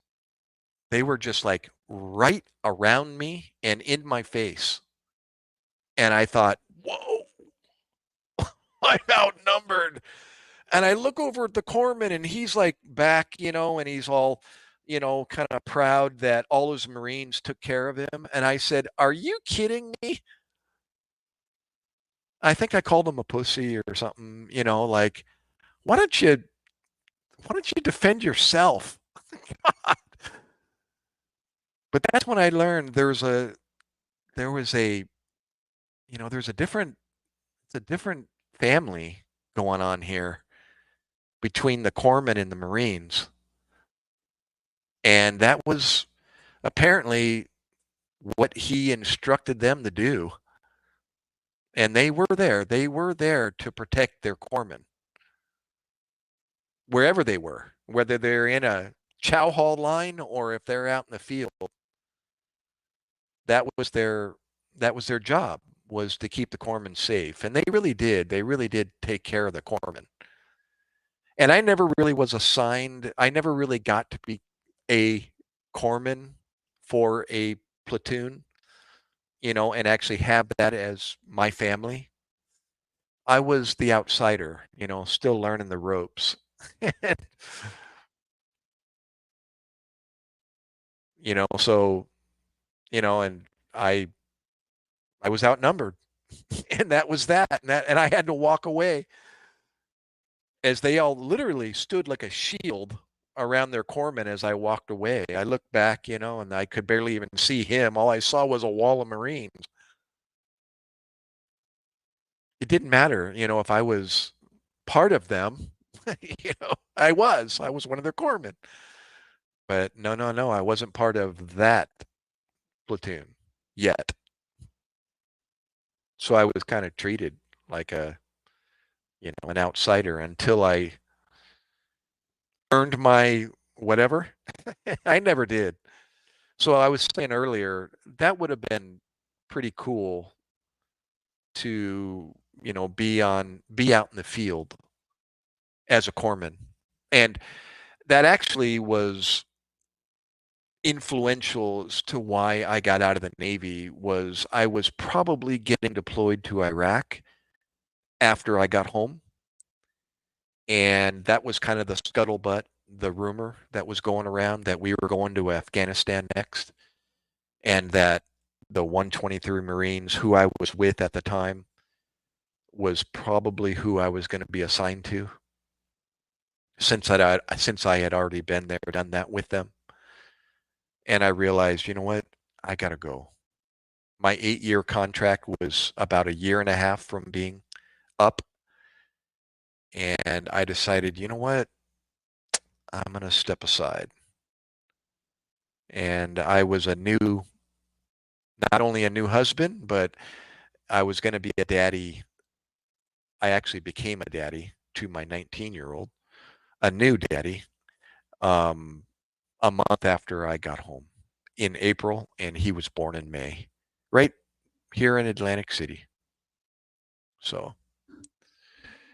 S1: They were just like right around me and in my face. And I thought, whoa, I'm outnumbered. And I look over at the corpsman, and he's like back, and he's all, kind of proud that all his Marines took care of him. And I said, are you kidding me? I think I called him a pussy or something, like, why don't you defend yourself? But that's when I learned there was a, there's a different, it's a different family going on here between the corpsmen and the Marines. And that was apparently what he instructed them to do. And they were there. They were there to protect their corpsmen, wherever they were, whether they're in a chow hall line or if they're out in the field. That was their job, was to keep the corpsmen safe. And they really did. They really did take care of the corpsmen. And I never really was assigned, I never really got to be a corpsman for a platoon, and actually have that as my family. I was the outsider, still learning the ropes. So, and I was outnumbered, and that was that. And I had to walk away as they all literally stood like a shield around their corpsman as I walked away. I looked back, and I could barely even see him. All I saw was a wall of Marines. It didn't matter, if I was part of them. I was one of their corpsmen. But no, no, no, I wasn't part of that platoon yet. So I was kind of treated like an outsider until I earned my whatever. I never did. So I was saying earlier, that would have been pretty cool to, be out in the field as a corpsman. And that actually was influential as to why I got out of the Navy. Was I was probably getting deployed to Iraq, after I got home. And that was kind of the scuttlebutt, the rumor that was going around that we were going to Afghanistan next, and that the 123 Marines, who I was with at the time, was probably who I was going to be assigned to, since I had already been there, done that with them. And I realized, you know what? I got to go. My 8-year contract was about a year and a half from being up. And I decided, you know what? I'm going to step aside. And I was not only a new husband, but I was going to be a daddy. I actually became a daddy to my 19-year-old, a new daddy, um, a month after I got home in April, and he was born in May, right here in Atlantic City. So,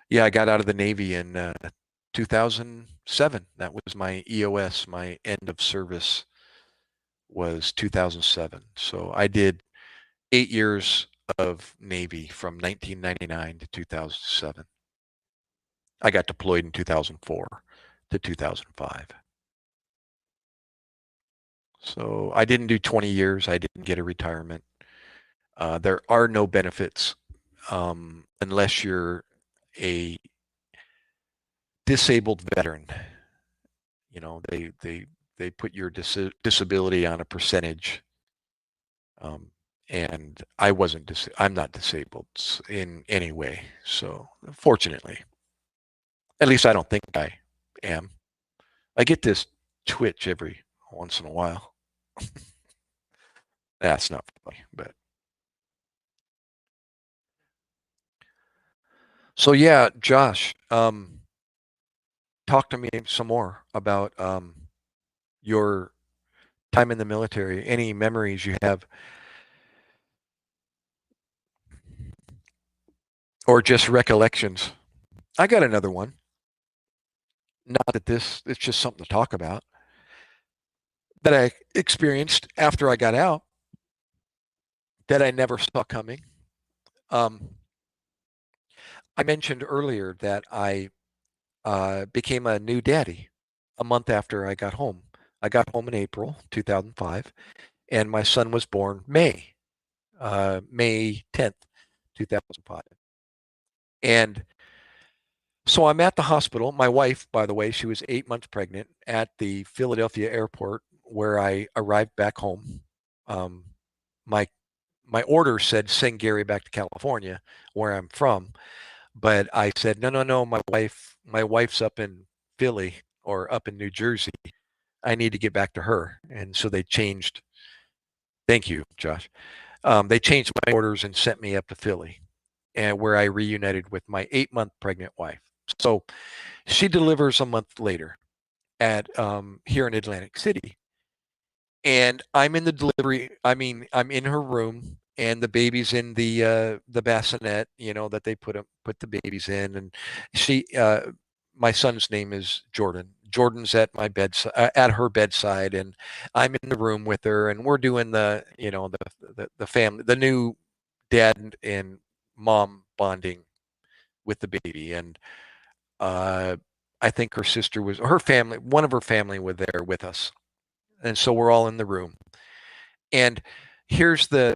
S1: yeah, I got out of the Navy in 2007. That was my EOS, my end of service was 2007. So I did 8 years of Navy from 1999 to 2007. I got deployed in 2004 to 2005. So I didn't do 20 years. I didn't get a retirement. There are no benefits unless you're a disabled veteran. You know, they put your disability on a percentage. Um, and I'm not disabled in any way. So fortunately, at least I don't think I am. I get this twitch every once in a while. That's not funny, but so yeah, Josh, talk to me some more about your time in the military. Any memories you have, or just recollections? I got another one. Not that it's just something to talk about that I experienced after I got out that I never saw coming. Um, I mentioned earlier that I became a new daddy a month after I got home. I got home in April 2005, and my son was born May 10th, 2005. And so I'm at the hospital. My wife, by the way, she was 8 months pregnant at the Philadelphia airport where I arrived back home. Um, my my order said send Gary back to California, where I'm from, but I said no, no, no. My wife's up in Philly or up in New Jersey. I need to get back to her, and so they changed. Thank you, Josh. They changed my orders and sent me up to Philly, and where I reunited with my 8 month pregnant wife. So she delivers a month later at here in Atlantic City, and I'm in the delivery. I mean, I'm in her room, and the baby's in the bassinet, you know, that they put the babies in, and my son's name is Jordan. Jordan's at my bedside, at her bedside, and I'm in the room with her, and we're doing the family, the new dad and mom bonding with the baby, and uh, I think her family, one of her family was there with us, and so we're all in the room. And here's the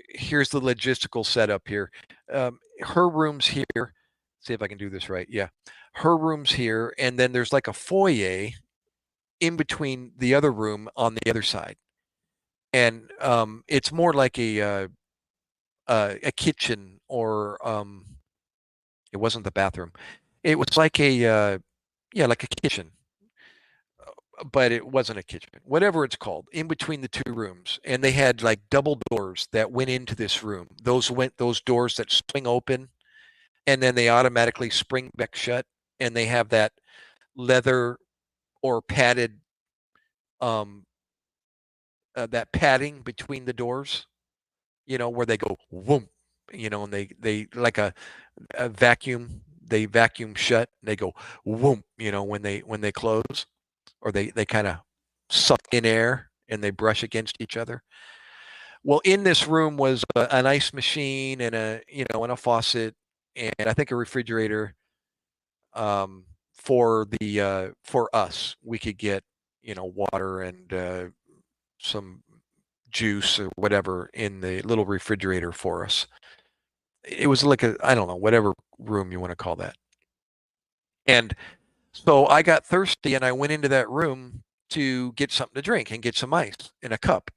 S1: here's the logistical setup here. Her room's here. See if I can do this right. Yeah, her room's here, and then there's like a foyer in between the other room on the other side, and it's more like a kitchen, or it wasn't the bathroom. It was like like a kitchen, but it wasn't a kitchen, whatever it's called, in between the two rooms. And they had like double doors that went into this room. Those doors that swing open and then they automatically spring back shut. And they have that leather or padded, um, that padding between the doors, where they go whoom, and they like a vacuum, they vacuum shut and they go whoom, when they close, or they kind of suck in air and they brush against each other. Well, in this room was an ice machine and a faucet, and I think a refrigerator um, for the for us. We could get water and some juice or whatever in the little refrigerator for us. It was like a I don't know whatever room you want to call that. And so I got thirsty and I went into that room to get something to drink and get some ice in a cup.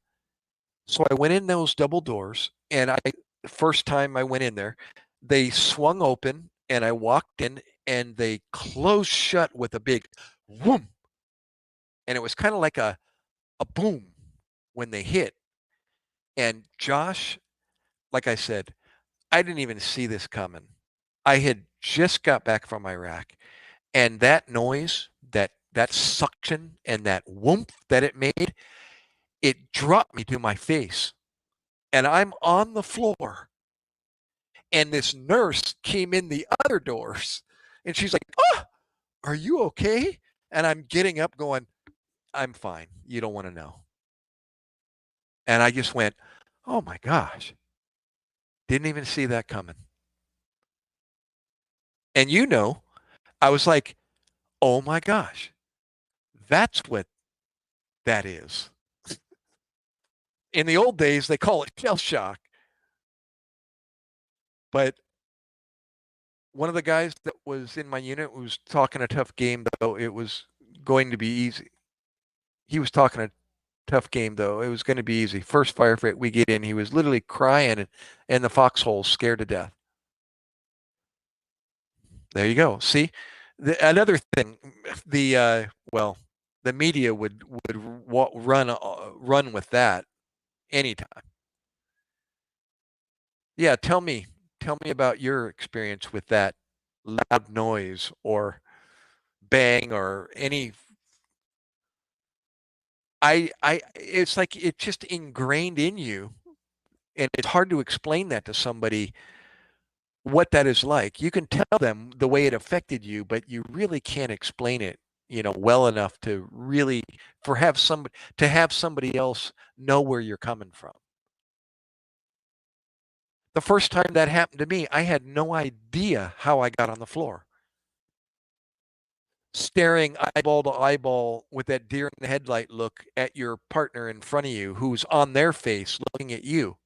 S1: So I went in those double doors, and the first time I went in there, they swung open, and I walked in, and they closed shut with a big whoom, and it was kind of like a boom when they hit. And Josh, like I said, I didn't even see this coming. I had just got back from Iraq, and that noise, that suction, and that whoomp that it made, it dropped me to my face, and I'm on the floor. And this nurse came in the other doors, and she's like, "Oh, are you okay?" And I'm getting up, going, "I'm fine. You don't want to know." And I just went, "Oh my gosh, didn't even see that coming." And I was like, "Oh my gosh, that's what that is." In the old days, they call it shell shock. But one of the guys that was in my unit was talking a tough game, though it was going to be easy. He was talking a tough game, though. It was going to be easy. First firefight we get in, he was literally crying in the foxhole, scared to death. There you go. See, another thing, the well, the media would run with that anytime. Yeah, tell me about your experience with that loud noise or bang or any. It's like it's just ingrained in you, and it's hard to explain that to somebody what that is like. You can tell them the way it affected you, but you really can't explain it, well enough to really have somebody else know where you're coming from. The first time that happened to me, I had no idea how I got on the floor. Staring eyeball to eyeball with that deer in the headlight look at your partner in front of you who's on their face looking at you.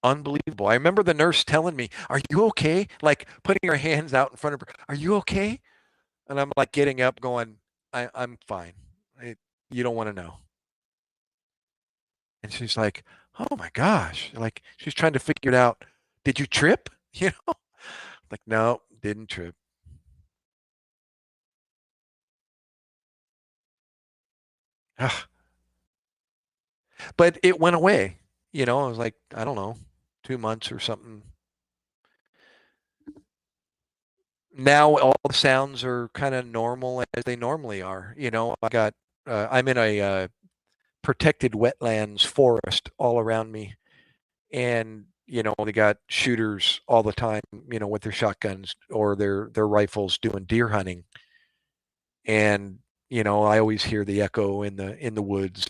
S1: Unbelievable. I remember the nurse telling me, "Are you okay?" Like putting her hands out in front of her. "Are you okay?" And I'm like getting up, going, I'm fine. You don't want to know. And she's like, "Oh my gosh!" Like she's trying to figure it out. Did you trip? You know, like no, didn't trip. Ugh. But it went away. I was like, I don't know, 2 months or something. Now all the sounds are kind of normal as they normally are. I'm in a protected wetlands forest all around me, and they got shooters all the time, with their shotguns or their rifles doing deer hunting, and I always hear the echo in the woods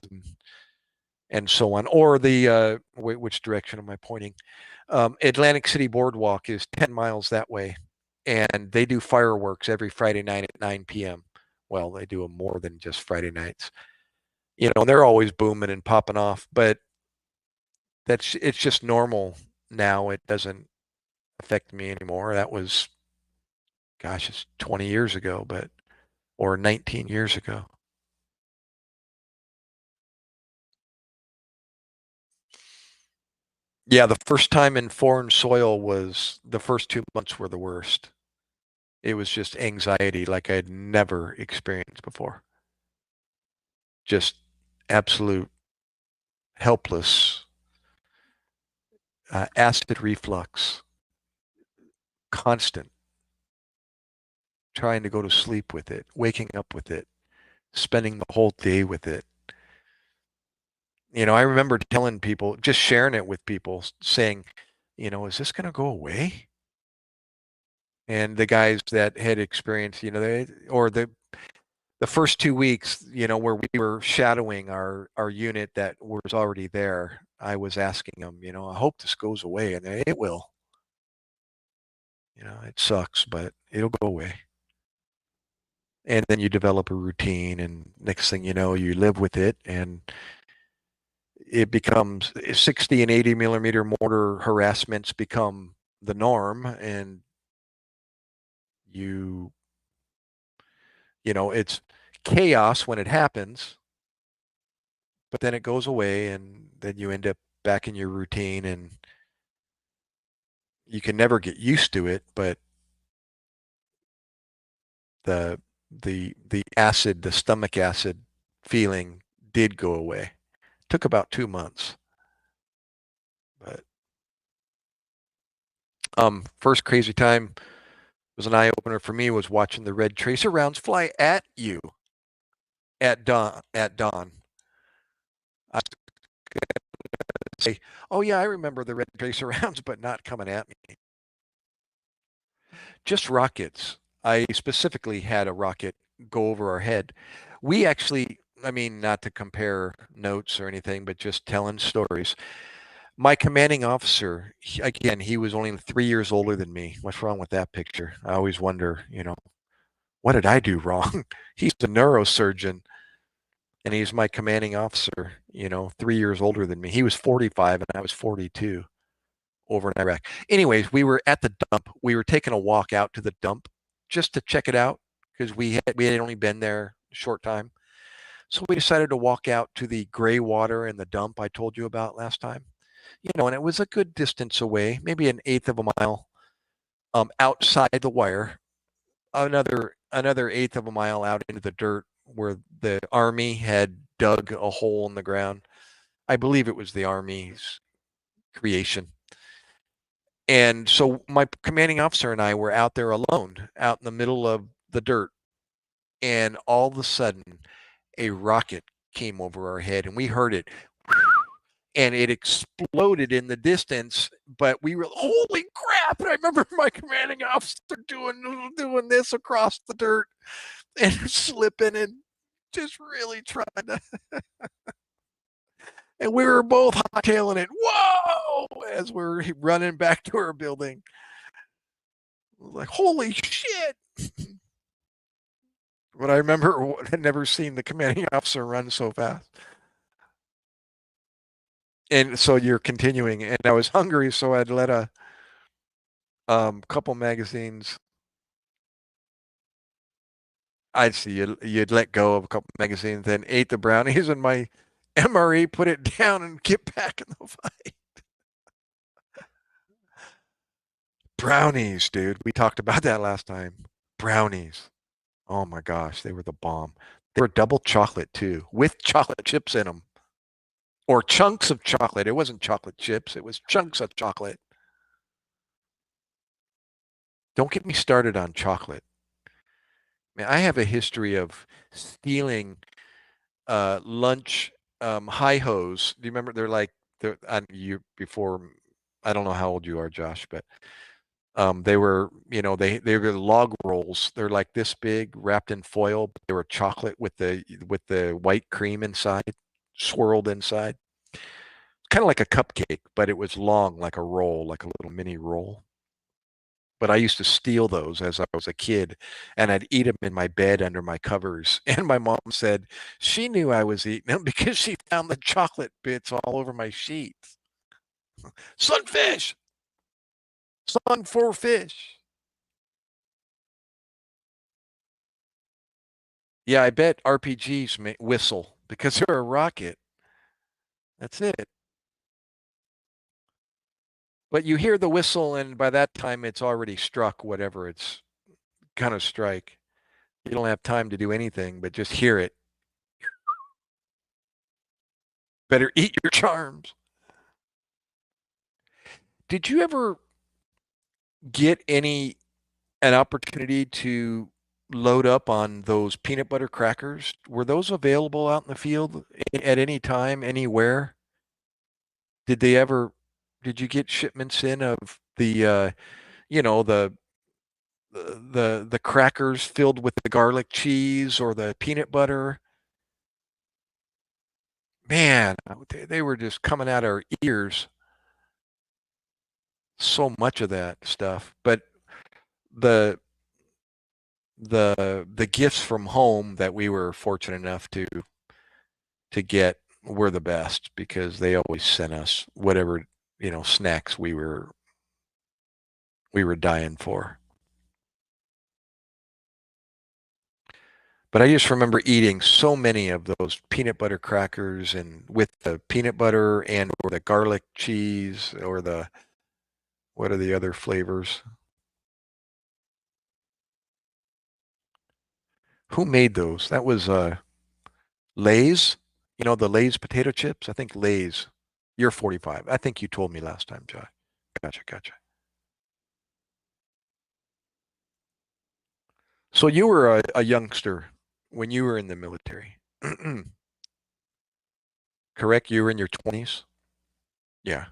S1: and so on. Or the which direction am I pointing? Atlantic City Boardwalk is 10 miles that way, and they do fireworks every Friday night at 9 p.m. Well, they do them more than just Friday nights, and they're always booming and popping off, but it's just normal now. It doesn't affect me anymore. That was, gosh, it's 20 years ago, but or 19 years ago. Yeah, the first time in foreign soil was the first 2 months were the worst. It was just anxiety like I'd never experienced before. Just absolute helpless, acid reflux, constant, trying to go to sleep with it, waking up with it, spending the whole day with it. I remember telling people, just sharing it with people, saying, is this going to go away? And the guys that had experienced, they or the The first 2 weeks, where we were shadowing our unit that was already there, I was asking them, I hope this goes away, and it will. It sucks, but it'll go away. And then you develop a routine, and next thing you know, you live with it, and it becomes 60 and 80 millimeter mortar harassments become the norm, and you it's chaos when it happens, but then it goes away, and then you end up back in your routine, and you can never get used to it, but the the stomach acid feeling did go away. Took about 2 months, but first crazy time was an eye opener for me was watching the red tracer rounds fly at you at dawn. At dawn, I say, "Oh yeah, I remember the red tracer rounds, but not coming at me." Just rockets. I specifically had a rocket go over our head. We actually, I mean, not to compare notes or anything, but just telling stories. My commanding officer, again, he was only 3 years older than me. What's wrong with that picture? I always wonder, what did I do wrong? He's a neurosurgeon, and he's my commanding officer, 3 years older than me. He was 45 and I was 42 over in Iraq. Anyways, we were at the dump. We were taking a walk out to the dump just to check it out because we had only been there a short time. So we decided to walk out to the gray water in the dump I told you about last time. And it was a good distance away, maybe an eighth of a mile outside the wire, another eighth of a mile out into the dirt where the army had dug a hole in the ground. I believe it was the army's creation. And so my commanding officer and I were out there alone, out in the middle of the dirt. And all of a sudden, a rocket came over our head, and we heard it. And it exploded in the distance, but we were, holy crap. And I remember my commanding officer doing this across the dirt and slipping and just really trying to. And we were both hightailing it. Whoa! As we're running back to our building. Like, holy shit. But I remember had never seen the commanding officer run so fast. And so you're continuing, and I was hungry, so I'd let a couple magazines. I'd see you'd let go of a couple magazines, then ate the brownies, and my MRE put it down and get back in the fight. Brownies, dude. We talked about that last time. Brownies. Oh my gosh, they were the bomb. They were double chocolate too, with chocolate chips in them, or chunks of chocolate. It wasn't chocolate chips; it was chunks of chocolate. Don't get me started on chocolate. Man, I have a history of stealing lunch high hos. Do you remember? They're like you before. I don't know how old you are, Josh, but they were, they were log rolls. They're like this big, wrapped in foil. But they were chocolate with the white cream inside, swirled inside. Kind of like a cupcake, but it was long, like a roll, like a little mini roll. But I used to steal those as I was a kid, and I'd eat them in my bed under my covers. And my mom said she knew I was eating them because she found the chocolate bits all over my sheets. Sunfish, sun for fish. Yeah, I bet RPGs whistle because they're a rocket. That's it. But you hear the whistle, and by that time, it's already struck whatever it's gonna strike. You don't have time to do anything but just hear it. Better eat your charms. Did you ever get an opportunity to load up on those peanut butter crackers? Were those available out in the field at any time, anywhere? Did they ever, did you get shipments in of the, you know, the the crackers filled with the garlic cheese or the peanut butter. Man, they were just coming out our ears. So much of that stuff. But the the gifts from home that we were fortunate enough to get were the best because they always sent us whatever, snacks we were dying for. But I just remember eating so many of those peanut butter crackers and with the peanut butter and or the garlic cheese or the what are the other flavors? Who made those? That was Lay's. The Lay's potato chips? I think Lay's. You're 45. I think you told me last time, Josh. Gotcha, gotcha. So you were a youngster when you were in the military. Correct? You were in your 20s? Yeah.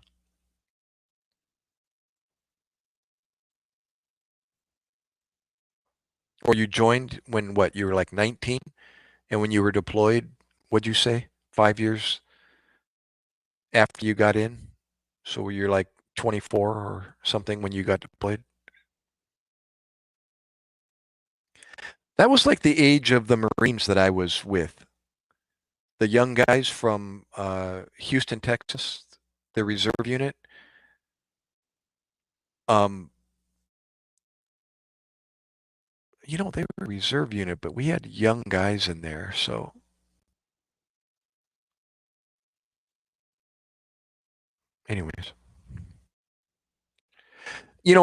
S1: Or you joined when what? You were like 19? And when you were deployed, what'd you say? 5 years after you got in? So you're like 24 or something when you got deployed? That was like the age of the Marines that I was with. The young guys from Houston, Texas, the reserve unit. Um, they were a reserve unit, but we had young guys in there. So, anyways,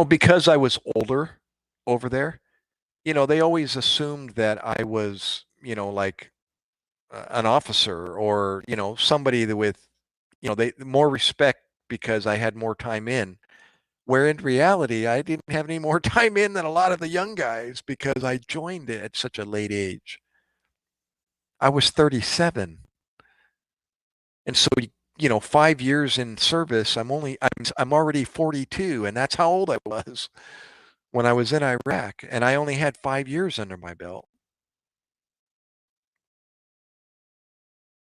S1: because I was older over there, they always assumed that I was, like an officer or, somebody that with, they more respect because I had more time in. Where in reality, I didn't have any more time in than a lot of the young guys because I joined it at such a late age. I was 37. And so, 5 years in service, I'm already 42, and that's how old I was when I was in Iraq, and I only had 5 years under my belt.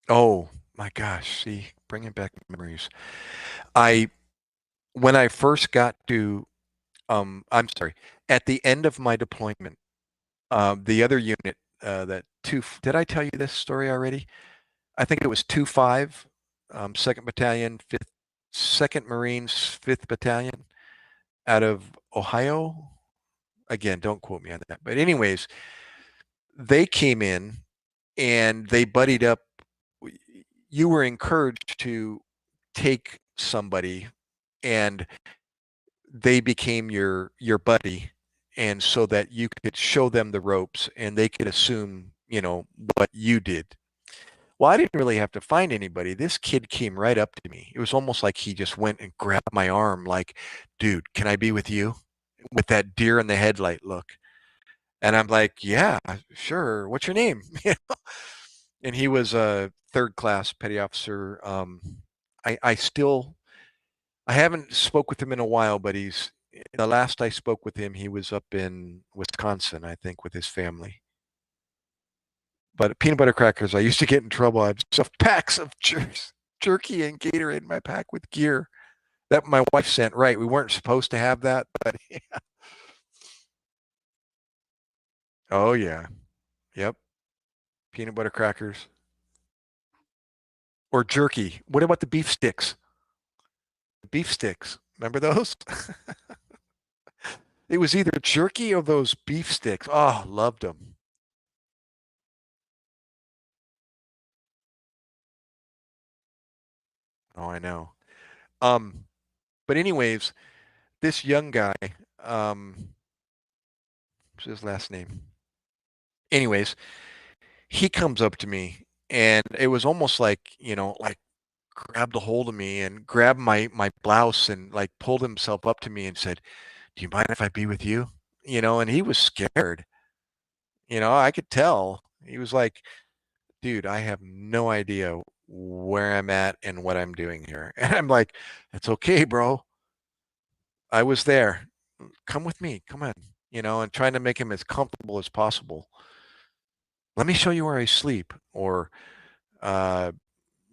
S1: Oh my gosh, see, bringing back memories. I When I first got to, I'm sorry, at the end of my deployment, the other unit that two, did I tell you this story already? I think it was 2-5, 2nd Battalion, 5th, 2nd Marines, 5th Battalion out of Ohio. Again, don't quote me on that. But anyways, they came in and they buddied up. You were encouraged to take somebody and they became your buddy and so that you could show them the ropes and they could assume, what you did. Well, I didn't really have to find anybody. This kid came right up to me. It was almost like he just went and grabbed my arm, like, dude, can I be with you? With that deer in the headlight look. And I'm like, yeah, sure. What's your name? And he was a third class petty officer. I haven't spoke with him in a while, but the last I spoke with him, he was up in Wisconsin, I think, with his family. But peanut butter crackers, I used to get in trouble. I'd stuff packs of jerky and Gatorade in my pack with gear that my wife sent. Right, we weren't supposed to have that, but oh yeah, yep, peanut butter crackers or jerky. What about the beef sticks? Beef sticks, remember those? It was either jerky or those beef sticks. Oh, loved them. Oh, I know. Um, but anyways, this young guy, what's his last name? Anyways, he comes up to me and it was almost like, like grabbed a hold of me and grabbed my blouse and like pulled himself up to me and said, "Do you mind if I be with you?" And he was scared. I could tell. He was like, "Dude, I have no idea where I'm at and what I'm doing here." And I'm like, "It's okay, bro. I was there. Come with me. Come on." and trying to make him as comfortable as possible. Let me show you where I sleep, or uh,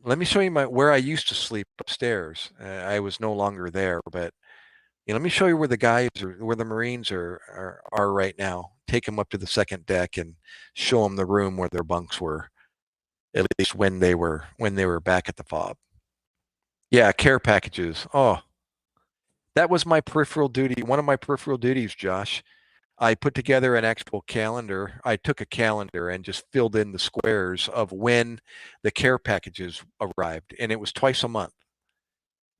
S1: let me show you where I used to sleep upstairs. I was no longer there, but let me show you where the guys are, where the Marines are right now. Take them up to the second deck and show them the room where their bunks were, at least when they were back at the fob. Yeah, care packages. Oh, that was my peripheral duty. One of my peripheral duties, Josh. I put together an actual calendar. I took a calendar and just filled in the squares of when the care packages arrived, and it was twice a month.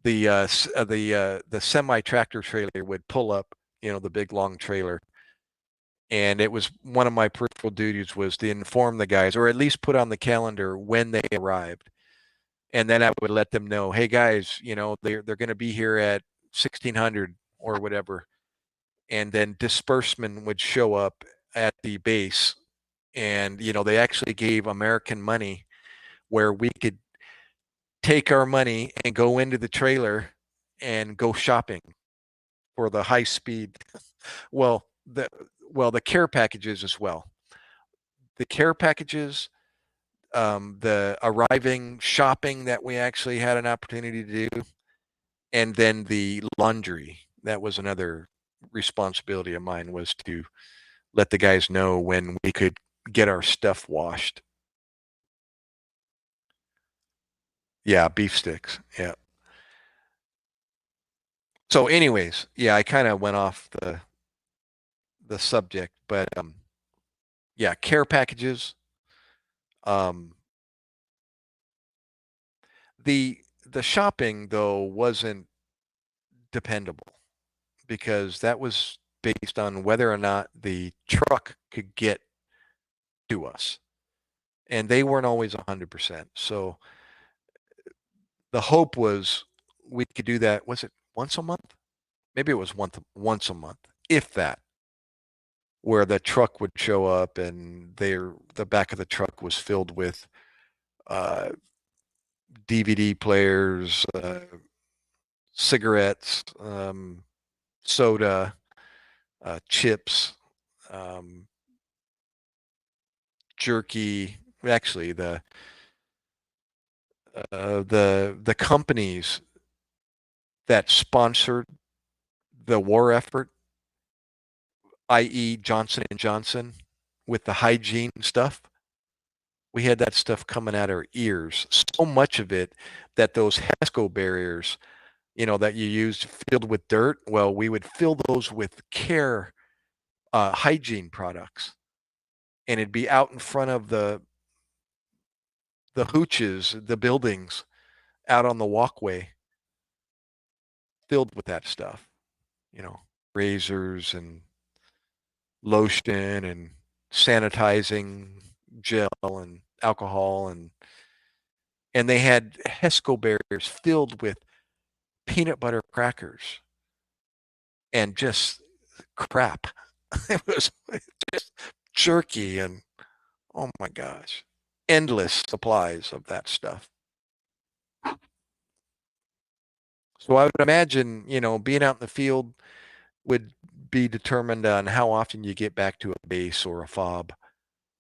S1: The semi tractor trailer would pull up, the big long trailer, and it was one of my peripheral duties was to inform the guys, or at least put on the calendar when they arrived, and then I would let them know, hey guys, they're going to be here at 1600 or whatever, and then disbursement would show up at the base, and they actually gave American money where we could take our money and go into the trailer and go shopping for the high speed. Well, the care packages as well. The care packages, the arriving shopping that we actually had an opportunity to do, and then the laundry. That was another responsibility of mine, was to let the guys know when we could get our stuff washed. Yeah, beef sticks. Yeah. So, anyways, yeah, I kind of went off the subject, but yeah, care packages. Um, the shopping though wasn't dependable because that was based on whether or not the truck could get to us, and they weren't always 100%. So the hope was we could do that. Was it once a month? Maybe it was once a month, if that, where the truck would show up and the back of the truck was filled with uh, DVD players, cigarettes, soda, chips, um, jerky. Actually, the companies that sponsored the war effort, i.e., Johnson and Johnson, with the hygiene stuff, we had that stuff coming out our ears. So much of it that those HESCO barriers, that you used filled with dirt. Well, we would fill those with care hygiene products, and it'd be out in front of the hooches, the buildings, out on the walkway, filled with that stuff. Razors and lotion and sanitizing gel and alcohol, and they had HESCO barriers filled with peanut butter crackers and just crap. It was just jerky and, oh my gosh, endless supplies of that stuff. So I would imagine, being out in the field would be determined on how often you get back to a base or a fob,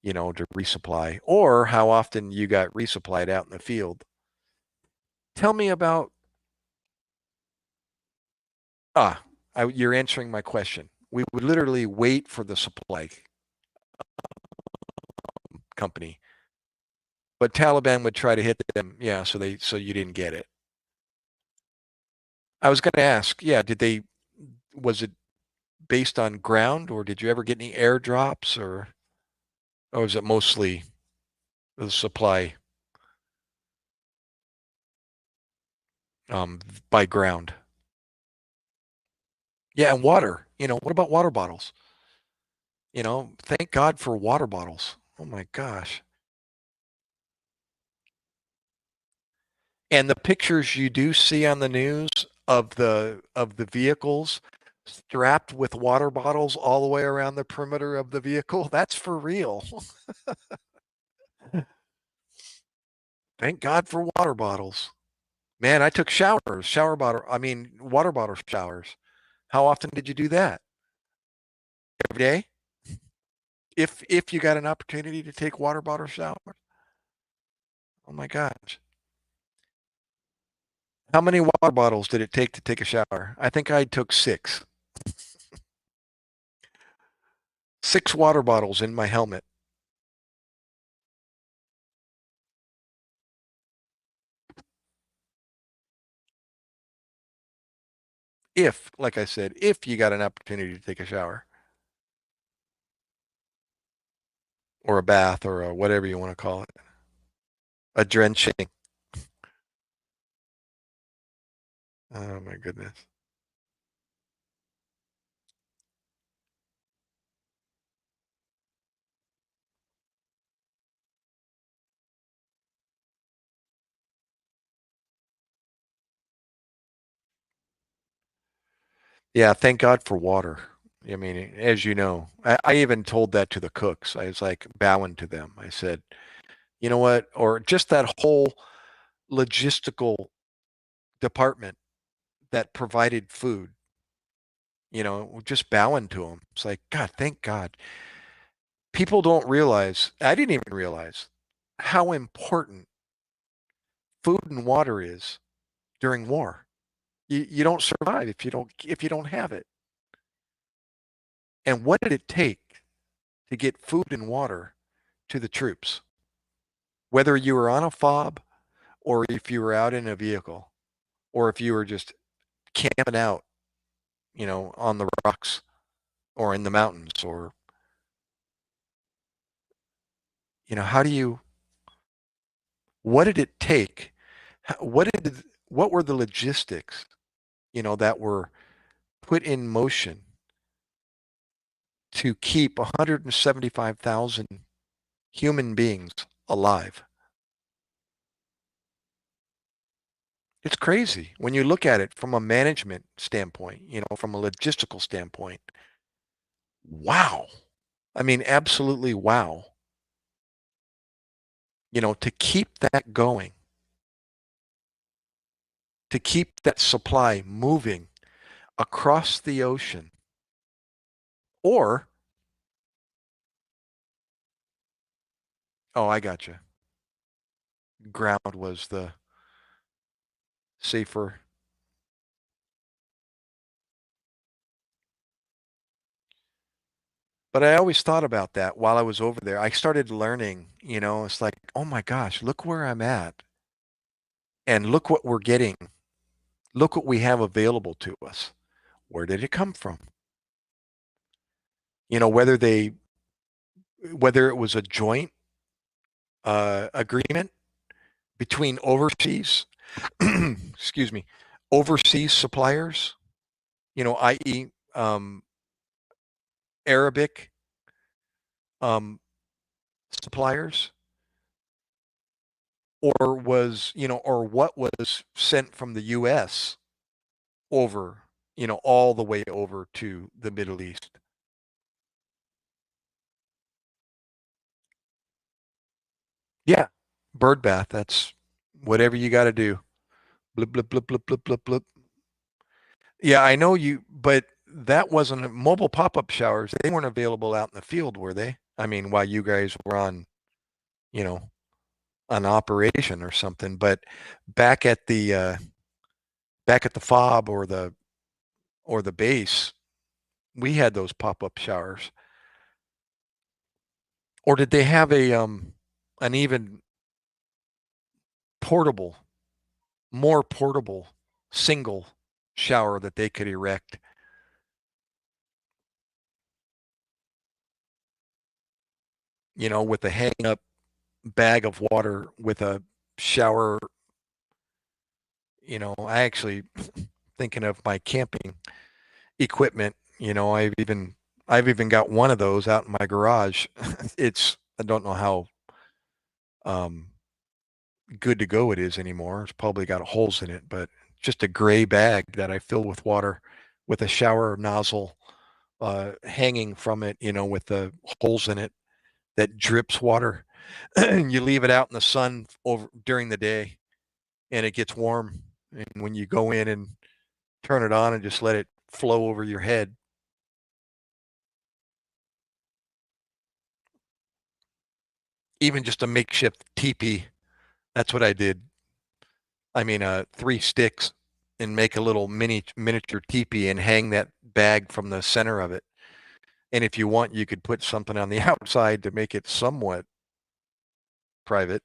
S1: to resupply, or how often you got resupplied out in the field. Tell me about, you're answering my question. We would literally wait for the supply company, but Taliban would try to hit them. Yeah, so you didn't get it. I was going to ask, yeah, was it based on ground, or did you ever get any airdrops, or was it mostly the supply um, by ground? Yeah, and water. What about water bottles? Thank God for water bottles. Oh my gosh. And the pictures you do see on the news of the vehicles strapped with water bottles all the way around the perimeter of the vehicle, that's for real. Thank God for water bottles. Man, I took water bottle showers. How often did you do that? every day. If you got an opportunity to take water bottle showers, oh my gosh. How many water bottles did it take a shower? I think I took six. Six water bottles in my helmet. If, like I said, if you got an opportunity to take a shower or a bath or a whatever you want to call it, a drenching. Oh my goodness. Yeah, thank God for water. I mean, as you know, I even told that to the cooks. I was like bowing to them. I said, you know what? Or just that whole logistical department that provided food, just bowing to them. It's like, God, thank God. People don't realize, I didn't even realize how important food and water is during war. You don't survive if you don't have it. And what did it take to get food and water to the troops? Whether you were on a fob or if you were out in a vehicle or if you were just camping out, on the rocks or in the mountains or, how do you, what did it take? What were the logistics, that were put in motion to keep 175,000 human beings alive? It's crazy when you look at it from a management standpoint, from a logistical standpoint. Wow. I mean, absolutely wow. To keep that going, to keep that supply moving across the ocean, or, oh, I got you. Ground was the safer. But I always thought about that while I was over there. I started learning, it's like, oh my gosh, look where I'm at. And look what we're getting. Look what we have available to us. Where did it come from? You know, whether they whether it was a joint agreement between overseas, excuse me, overseas suppliers, i.e., Arabic um, suppliers, or or what was sent from the U.S. over, all the way over to the Middle East. Yeah, bird bath. That's whatever you got to do. Blip, blip, blip, blip, blip, blip, blip. Yeah, I know you, but that wasn't mobile pop-up showers. They weren't available out in the field, were they? I mean, while you guys were on, you know, an operation or something. But back at the uh, back at the fob or the base, we had those pop-up showers. Or did they have an even portable, more portable single shower that they could erect, with a hang up bag of water with a shower. I actually thinking of my camping equipment, I've even got one of those out in my garage. I don't know how um good to go it is anymore. It's probably got holes in it, but just a gray bag that I fill with water with a shower nozzle hanging from it, with the holes in it that drips water. And you leave it out in the sun over during the day and it gets warm. And when you go in and turn it on and just let it flow over your head, even just a makeshift teepee. That's what I did. I mean, 3 sticks and make a little miniature teepee and hang that bag from the center of it. And if you want, you could put something on the outside to make it somewhat private.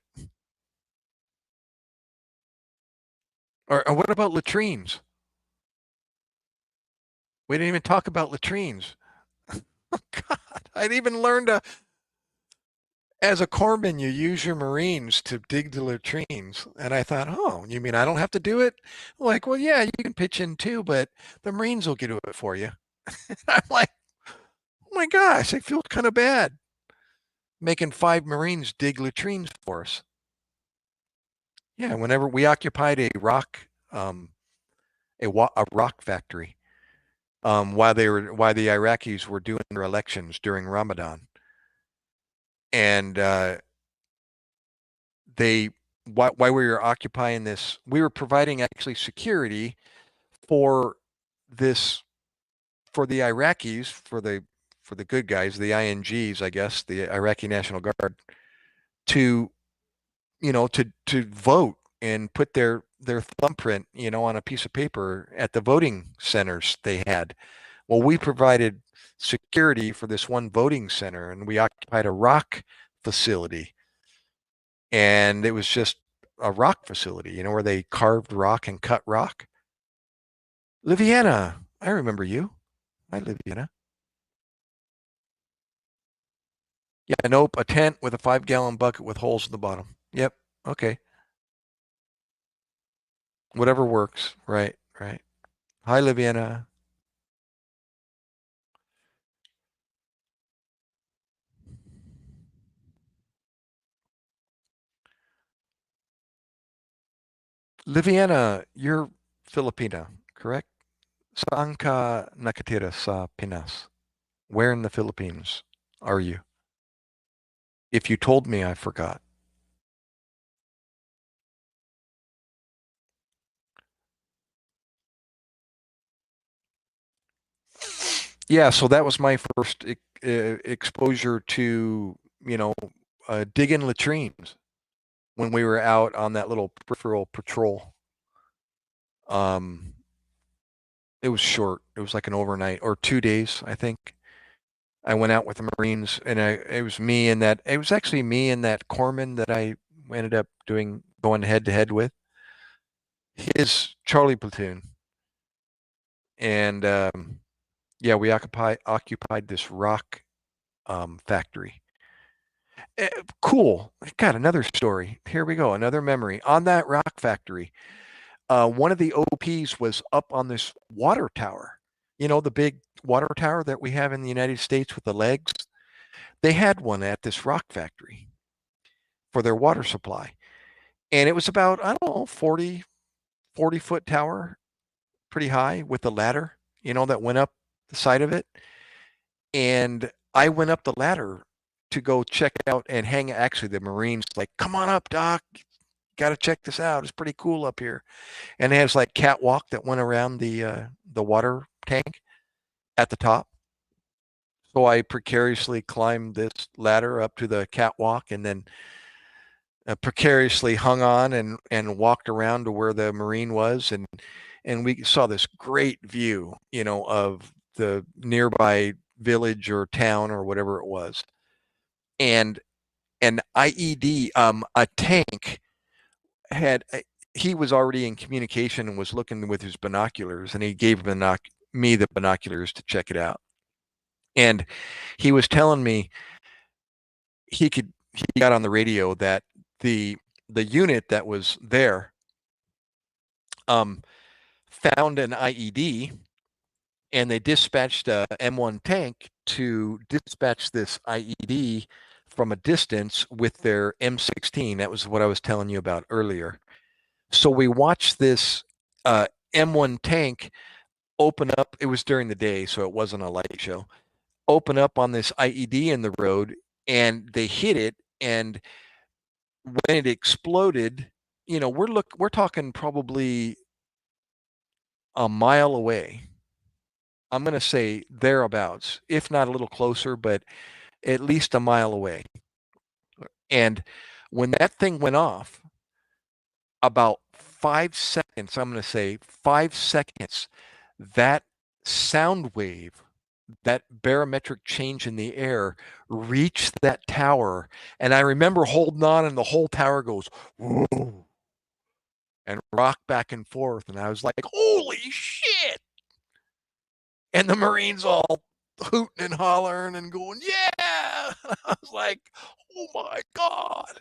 S1: Or what about latrines? We didn't even talk about latrines. God, I'd even learned as a corpsman, you use your Marines to dig the latrines. And I thought, oh, you mean I don't have to do it? Like, well, yeah, you can pitch in too, but the Marines will do it for you. I'm like, oh my gosh, I feel kind of bad making 5 Marines dig latrines for us. Yeah, whenever we occupied a a rock factory, while the Iraqis were doing their elections during Ramadan, and they while we were occupying this, we were providing actually security for this for the Iraqis, for the good guys, the INGs, I guess, the Iraqi National Guard, to to vote and put their thumbprint, on a piece of paper at the voting centers they had. Well, we provided security for this one voting center, and we occupied a rock facility, and it was just a rock facility, where they carved rock and cut rock. Liviana, I remember you. Hi, Liviana. Yeah, nope, a tent with a 5-gallon bucket with holes in the bottom. Yep. Okay. Whatever works. Right, right. Hi, Liviana. Liviana, you're Filipina, correct? Saan ka nakatira sa Pinas? Where in the Philippines are you? If you told me, I forgot. Yeah, so that was my first exposure to, digging latrines when we were out on that little peripheral patrol. Um, it was short. It was like an overnight or 2 days, I think. I went out with the Marines, and it was me and that. It was actually me and that corpsman that I ended up going head to head with. His Charlie platoon, and yeah, we occupied this rock factory. Cool. God, another story. Here we go. Another memory on that rock factory. One of the OPs was up on this water tower. The big water tower that we have in the United States with the legs. They had one at this rock factory for their water supply. And it was about, I don't know, 40-foot tower, pretty high with a ladder, that went up the side of it. And I went up the ladder to go check out and hang. Actually, the Marines like, come on up, Doc. Got to check this out. It's pretty cool up here. And it has like catwalk that went around the water tank at the top. So I precariously climbed this ladder up to the catwalk, and then precariously hung on and walked around to where the Marine was, and we saw this great view, of the nearby village or town or whatever it was, and an IED, a tank had. He was already in communication and was looking with his binoculars, and he gave me the binoculars to check it out. And he was telling me he got on the radio that the unit that was there um, found an IED, and they dispatched a M1 tank to dispatch this IED from a distance with their M16. That was what I was telling you about earlier. So we watched this M1 tank open up. It was during the day, so it wasn't a light show. Open up on this IED in the road, and they hit it. And when it exploded, we're talking probably a mile away. I'm going to say thereabouts, if not a little closer, but at least a mile away. And when that thing went off, about 5 seconds, I'm going to say 5 seconds, that sound wave, that barometric change in the air reached that tower. And I remember holding on, and the whole tower goes, whoa, and rocked back and forth. And I was like, holy shit. And the Marines all hooting and hollering and going, yeah. I was like, oh my God.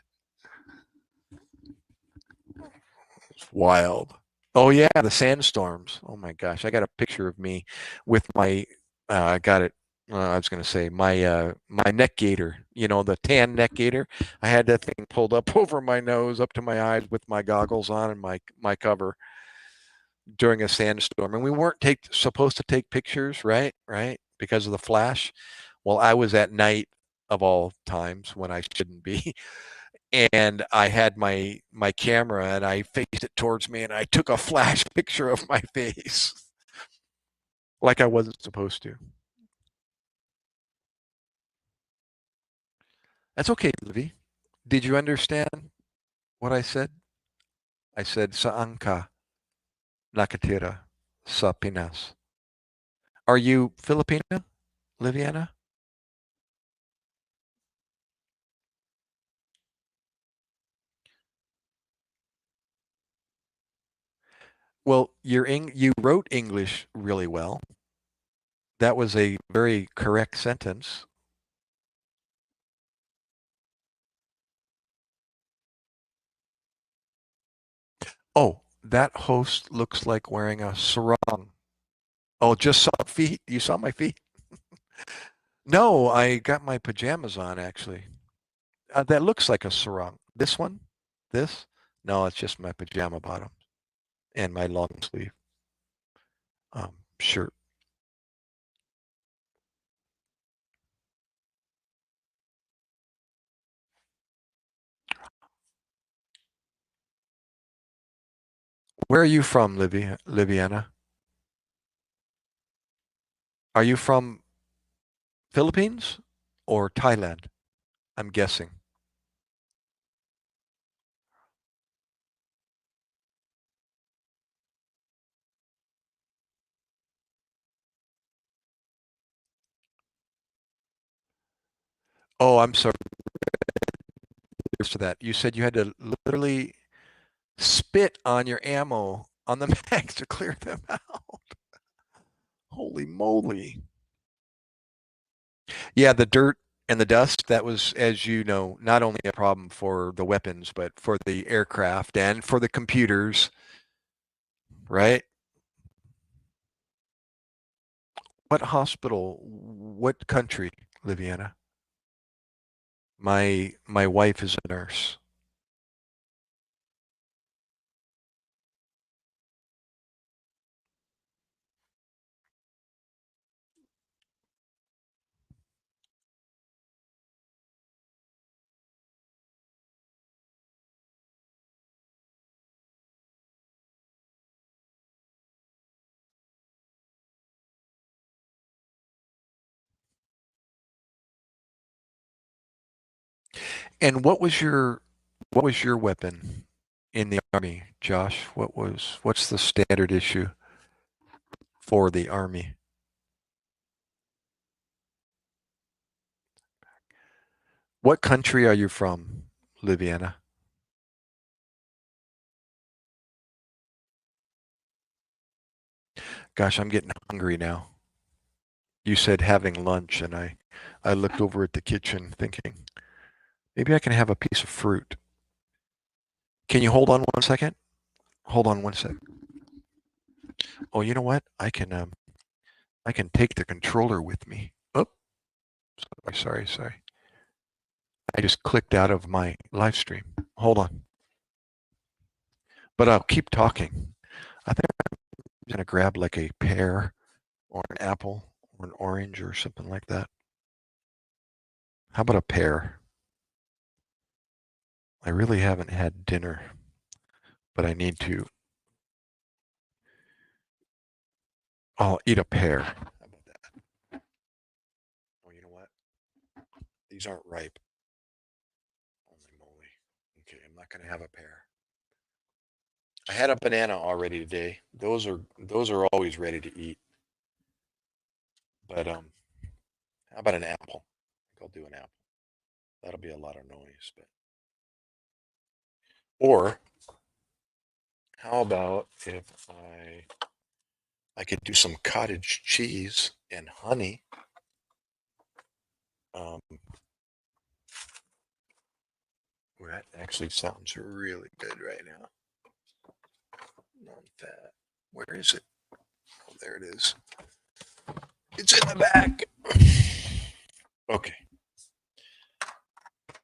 S1: It's wild. Oh yeah, the sandstorms. Oh my gosh, I got a picture of me with my. I got it. I was going to say my neck gaiter. You know, the tan neck gaiter. I had that thing pulled up over my nose, up to my eyes, with my goggles on and my cover during a sandstorm. And we weren't supposed to take pictures, right? Right, because of the flash. Well, I was at night of all times when I shouldn't be, and I had my camera and I faced it towards me and I took a flash picture of my face like I wasn't supposed to. That's okay, Livy. Did you understand what I said? I said saan ka nakatira sa Pinas. Are you Filipina, Liviana? Well, you wrote English really well. That was a very correct sentence. Oh, that host looks like wearing a sarong. Oh, just saw feet. You saw my feet? No, I got my pajamas on actually. That looks like a sarong. This one? This? No, it's just my pajama bottom and my long sleeve shirt. Where are you from, Liviana? Are you from Philippines or Thailand? I'm guessing. Oh, I'm sorry for that. You said you had to literally spit on your ammo on the mags to clear them out. Holy moly. Yeah, the dirt and the dust, that was, as you know, not only a problem for the weapons, but for the aircraft and for the computers, right? What hospital? What country, Liviana? My wife is a nurse. And what was your weapon in the army, Josh? What's the standard issue for the army? What country are you from, Liviana? Gosh, I'm getting hungry now. You said having lunch, and I looked over at the kitchen thinking, maybe I can have a piece of fruit. Can you hold on 1 second? Hold on 1 sec. Oh, you know what? I can take the controller with me. Oh, sorry. I just clicked out of my live stream. Hold on. But I'll keep talking. I think I'm gonna grab like a pear or an apple or an orange or something like that. How about a pear? I really haven't had dinner, but I need to. I'll eat a pear. How about that? Oh, you know what? These aren't ripe. Oh not going to have a pear. I had a banana already today. Those are always ready to eat. But how about an apple? I think I'll do an apple. That'll be a lot of noise, but or how about if I could do some cottage cheese and honey. Um, well, that actually sounds really good right now. Non-fat. Where is it? Oh, there it is. It's in the back. Okay.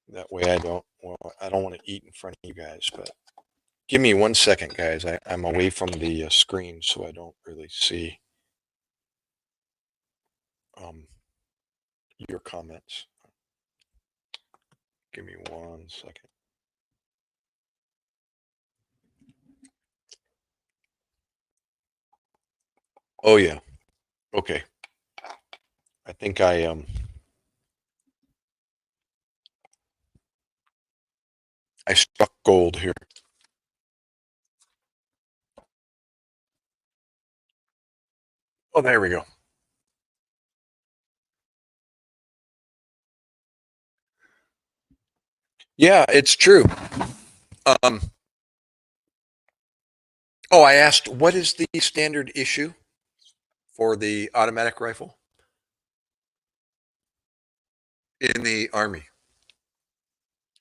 S1: That way I don't want to eat in front of you guys, but give me 1 second, guys. I'm away from the screen, so I don't really see your comments. Give me 1 second. Oh yeah. Okay. I think I struck gold here. Oh, there we go. Yeah, it's true. Um, oh, I asked, what is the standard issue for the automatic rifle in the Army?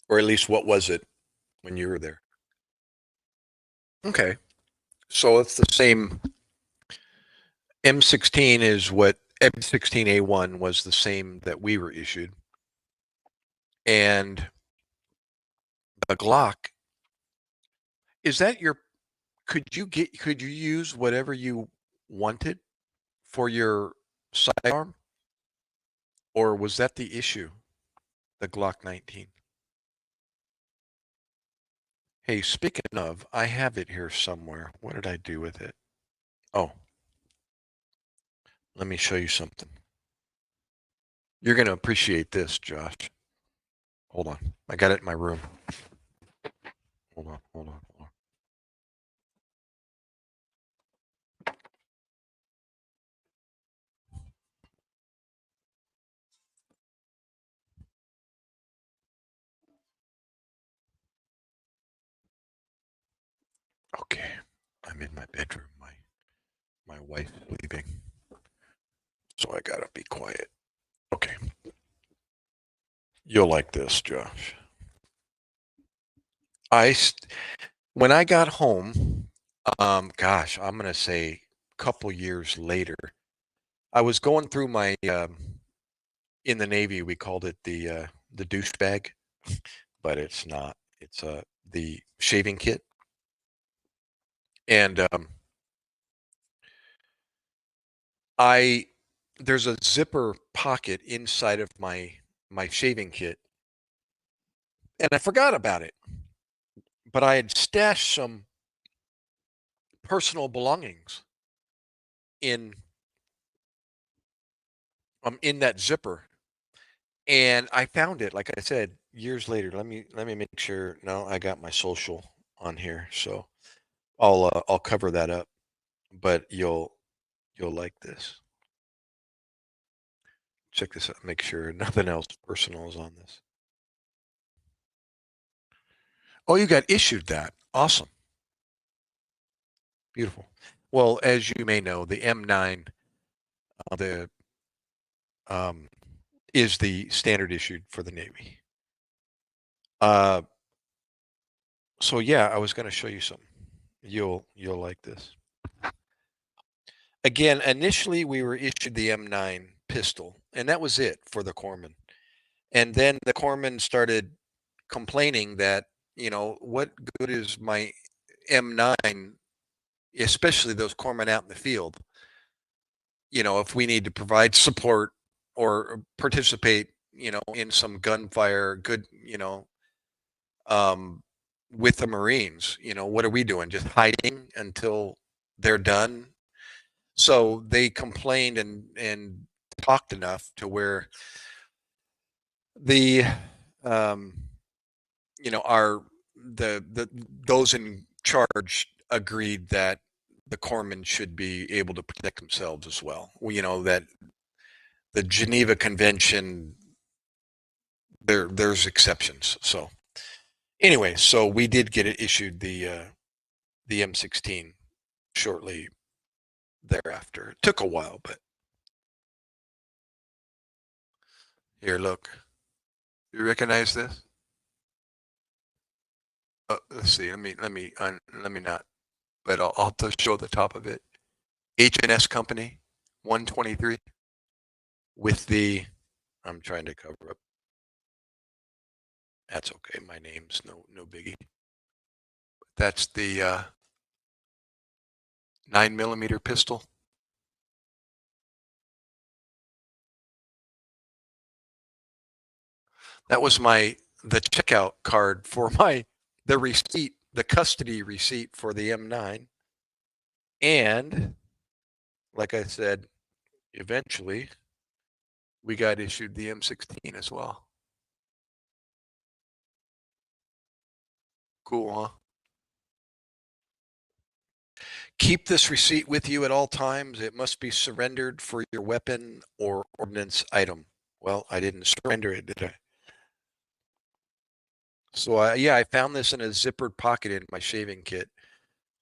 S1: Or at least what was it when you were there? Okay. So it's the same. M16 is what M16A1 was the same that we were issued. And the Glock, is that your, could you use whatever you wanted for your sidearm? Or was that the issue, the Glock 19? Hey, speaking of, I have it here somewhere. What did I do with it? Oh, let me show you something. You're going to appreciate this, Josh. Hold on. I got it in my room. Hold on, hold on, hold on. Okay. I'm in my bedroom. My wife's sleeping. So I gotta be quiet. Okay. You'll like this, Josh. When I got home, gosh, I'm gonna say a couple years later, I was going through my in the Navy we called it the douchebag, but it's not. It's the shaving kit, and I there's a zipper pocket inside of my shaving kit, and I forgot about it. But I had stashed some personal belongings in in that zipper, and I found it. Like I said, years later. Let me make sure. No, I got my social on here, so I'll cover that up. But you'll like this. Check this out. Make sure nothing else personal is on this. Oh, you got issued that. Awesome. Beautiful. Well, as you may know, the M9, the um, is the standard issued for the Navy. Uh, so yeah, I was going to show you something. You'll like this. Again, initially we were issued the M9 pistol, and that was it for the corpsman. And then the corpsman started complaining that, what good is my M9, especially those corpsmen out in the field, if we need to provide support or participate, in some gunfire, good, um, with the Marines, what are we doing? Just hiding until they're done? So they complained and talked enough to where the um, our the those in charge agreed that the corpsmen should be able to protect themselves as well. You know that the Geneva Convention, there's exceptions. So anyway, so we did get it issued the M16 shortly thereafter. It took a while, but here, look. You recognize this? Let's see. Let me not. But I'll just show the top of it. H&S Company, 123, with the. I'm trying to cover up. That's okay. My name's no biggie. That's the 9mm pistol. That was the checkout card for the receipt, the custody receipt for the M9. And like I said, eventually we got issued the M16 as well. Cool, huh? Keep this receipt with you at all times. It must be surrendered for your weapon or ordnance item. Well, I didn't surrender it, did I? So yeah, I found this in a zippered pocket in my shaving kit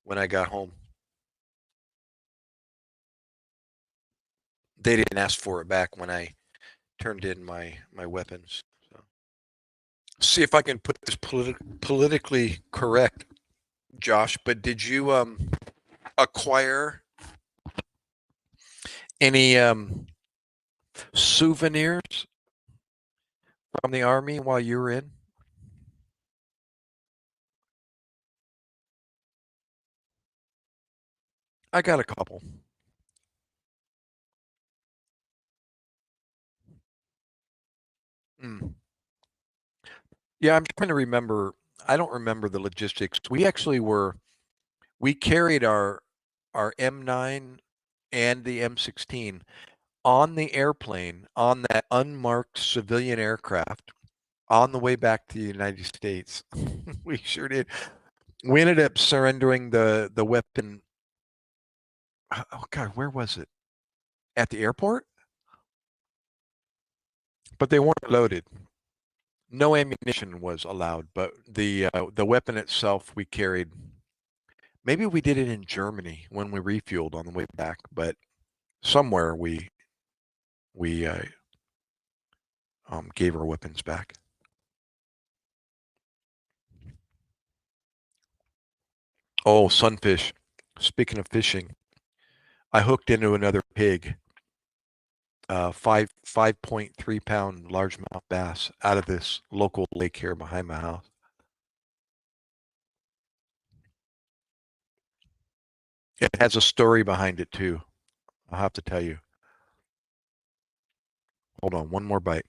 S1: when I got home. They didn't ask for it back when I turned in my weapons. So. See if I can put this politically correct, Josh. But did you acquire any souvenirs from the Army while you were in? I got a couple. Mm. Yeah, I'm trying to remember. I don't remember the logistics. We carried our M9 and the M16 on the airplane on that unmarked civilian aircraft on the way back to the United States. We sure did. We ended up surrendering the weapon. Oh God, where was it? At the airport? But they weren't loaded. No ammunition was allowed, but the weapon itself we carried. Maybe we did it in Germany when we refueled on the way back, but somewhere we gave our weapons back. Oh, sunfish. Speaking of fishing, I hooked into another pig. 5.3 pound largemouth bass out of this local lake here behind my house. It has a story behind it too. I'll have to tell you. Hold on, one more bite.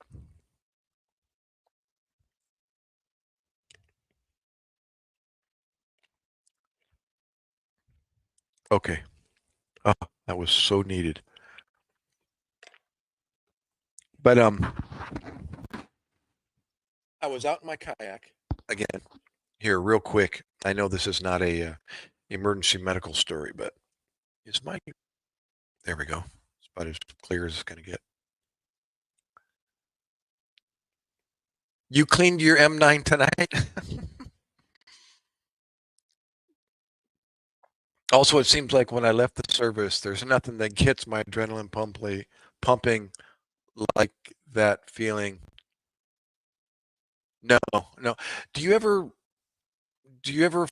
S1: Okay. Oh, that was so needed. But I was out in my kayak again here real quick. I know this is not a emergency medical story, but is my there we go. It's about as clear as it's going to get. You cleaned your M9 tonight? Also, it seems like when I left the service, there's nothing that gets my adrenaline pumping like that feeling. No, no. Do you ever do you ever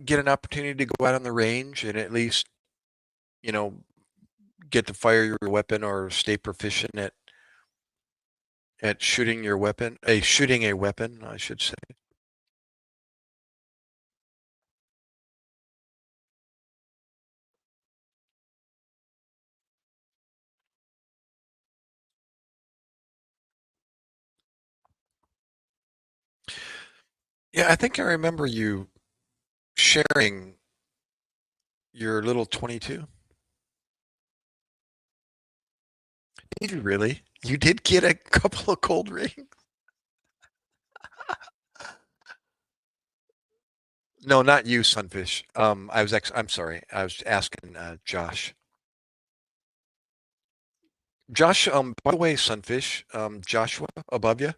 S1: get an opportunity to go out on the range and at least, you know, get to fire your weapon or stay proficient at shooting your weapon? Shooting a weapon, I should say. Yeah, I think I remember you sharing your little 22. Did you really? You did get a couple of cold rings? No, not you, Sunfish. I'm sorry. I was asking Josh. Josh, by the way, Sunfish, Joshua above you,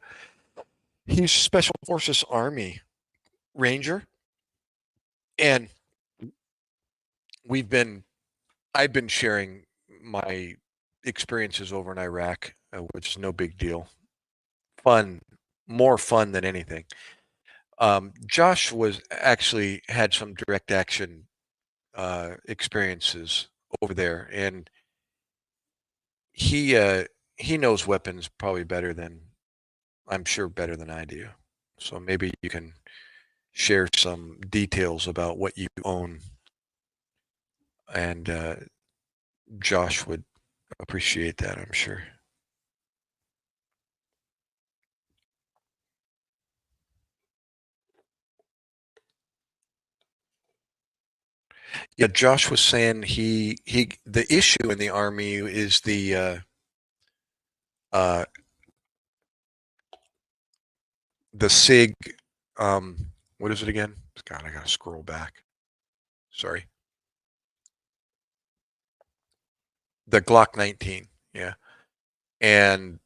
S1: he's Special Forces Army Ranger, and we've been I've been sharing my experiences over in Iraq, which is no big deal. Fun, more fun than anything. Josh was actually had some direct action experiences over there, and he uh, he knows weapons probably better than I'm sure better than I do. So maybe you can share some details about what you own, and Josh would appreciate that, I'm sure. Yeah, Josh was saying he the issue in the army is uh the SIG what is it again? God, I gotta scroll back. Sorry. The Glock 19, yeah. And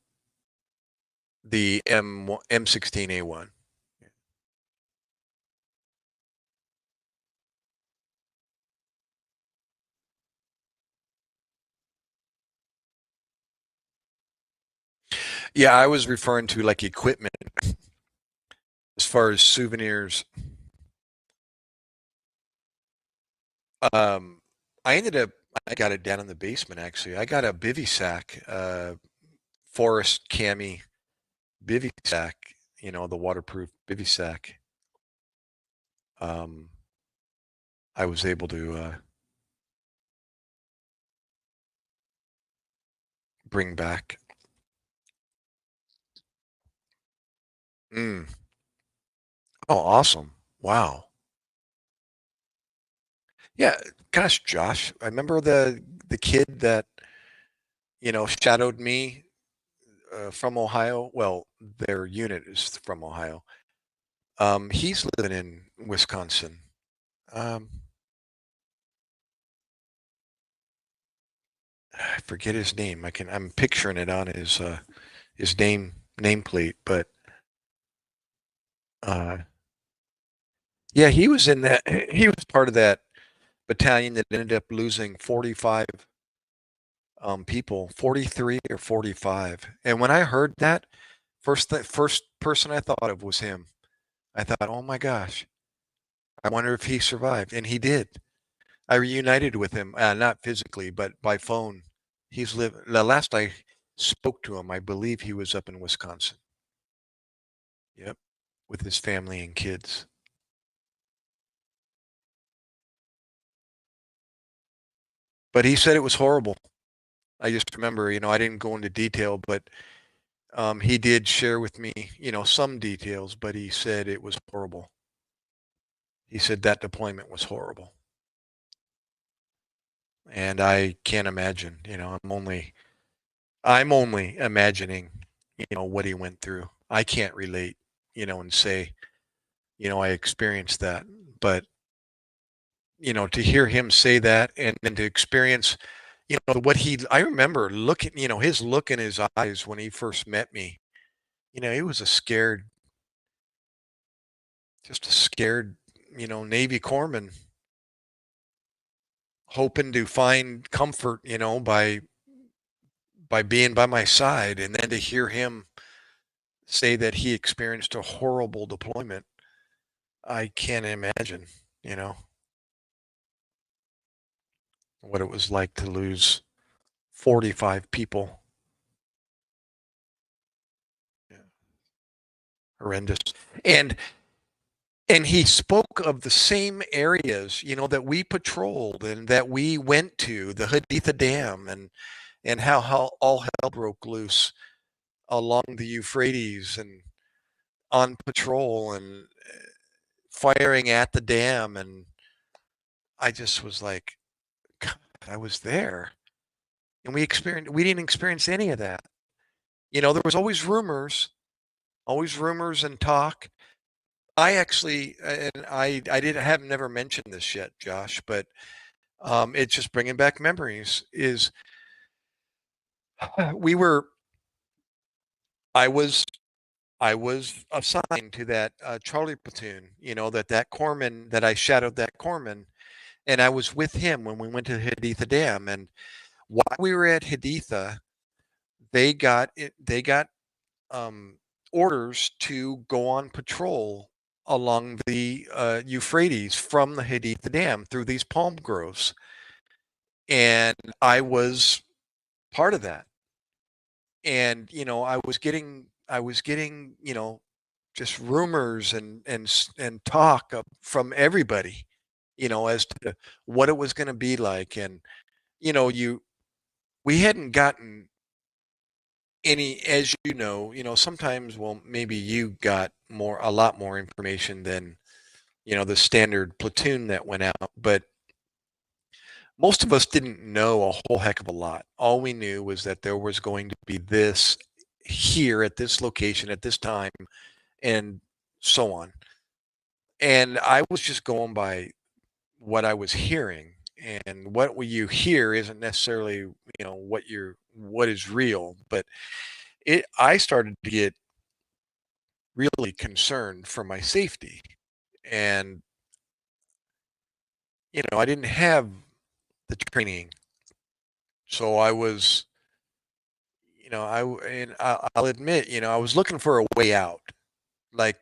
S1: the M16A1. Yeah, I was referring to like equipment as far as souvenirs. Um, I ended up I got it down in the basement actually. I got a bivy sack, forest cami bivy sack, the waterproof bivy sack. Um, I was able to bring back. Mm. Oh, awesome! Wow. Yeah, gosh, Josh, I remember the kid that shadowed me from Ohio. Well, their unit is from Ohio. He's living in Wisconsin. Um, I forget his name. I'm picturing it on his nameplate, but uh, yeah, he was in that. He was part of that battalion that ended up losing 45 people, 43 or 45. And when I heard that, first person I thought of was him. I thought, oh my gosh, I wonder if he survived, and he did. I reunited with him, not physically, but by phone. The last I spoke to him, I believe he was up in Wisconsin. Yep, with his family and kids. But he said it was horrible. I just remember, I didn't go into detail, but he did share with me, some details, but he said it was horrible. He said that deployment was horrible. And I can't imagine, I'm only imagining, what he went through. I can't relate, and say, I experienced that. But, to hear him say that and then to experience, I remember looking, his look in his eyes when he first met me, he was just a scared, Navy corpsman hoping to find comfort, by being by my side. And then to hear him say that he experienced a horrible deployment, I can't imagine, you know, what it was like to lose 45 people. Yeah, horrendous. And and he spoke of the same areas, that we patrolled and that we went to, the Haditha Dam, and how all hell broke loose along the Euphrates and on patrol and firing at the dam. And I just was like, God, I was there. And we didn't experience any of that. There was always rumors and talk. I actually, and I didn't have never mentioned this yet, Josh, but it's just bringing back memories. Is we were, I was, I was assigned to that Charlie platoon. You know that corpsman that I shadowed that corpsman, and I was with him when we went to Haditha Dam. And while we were at Haditha, they got um, orders to go on patrol along the Euphrates from the Haditha Dam through these palm groves, and I was part of that. And I was getting just rumors and talk from everybody, as to what it was going to be like. And you we hadn't gotten any, as sometimes, well, maybe you got a lot more information than the standard platoon that went out, but most of us didn't know a whole heck of a lot. All we knew was that there was going to be this here at this location at this time, and so on. And I was just going by what I was hearing, and what you hear isn't necessarily what is real. But I started to get really concerned for my safety, and I didn't have the training, so I was, I'll admit, I was looking for a way out. Like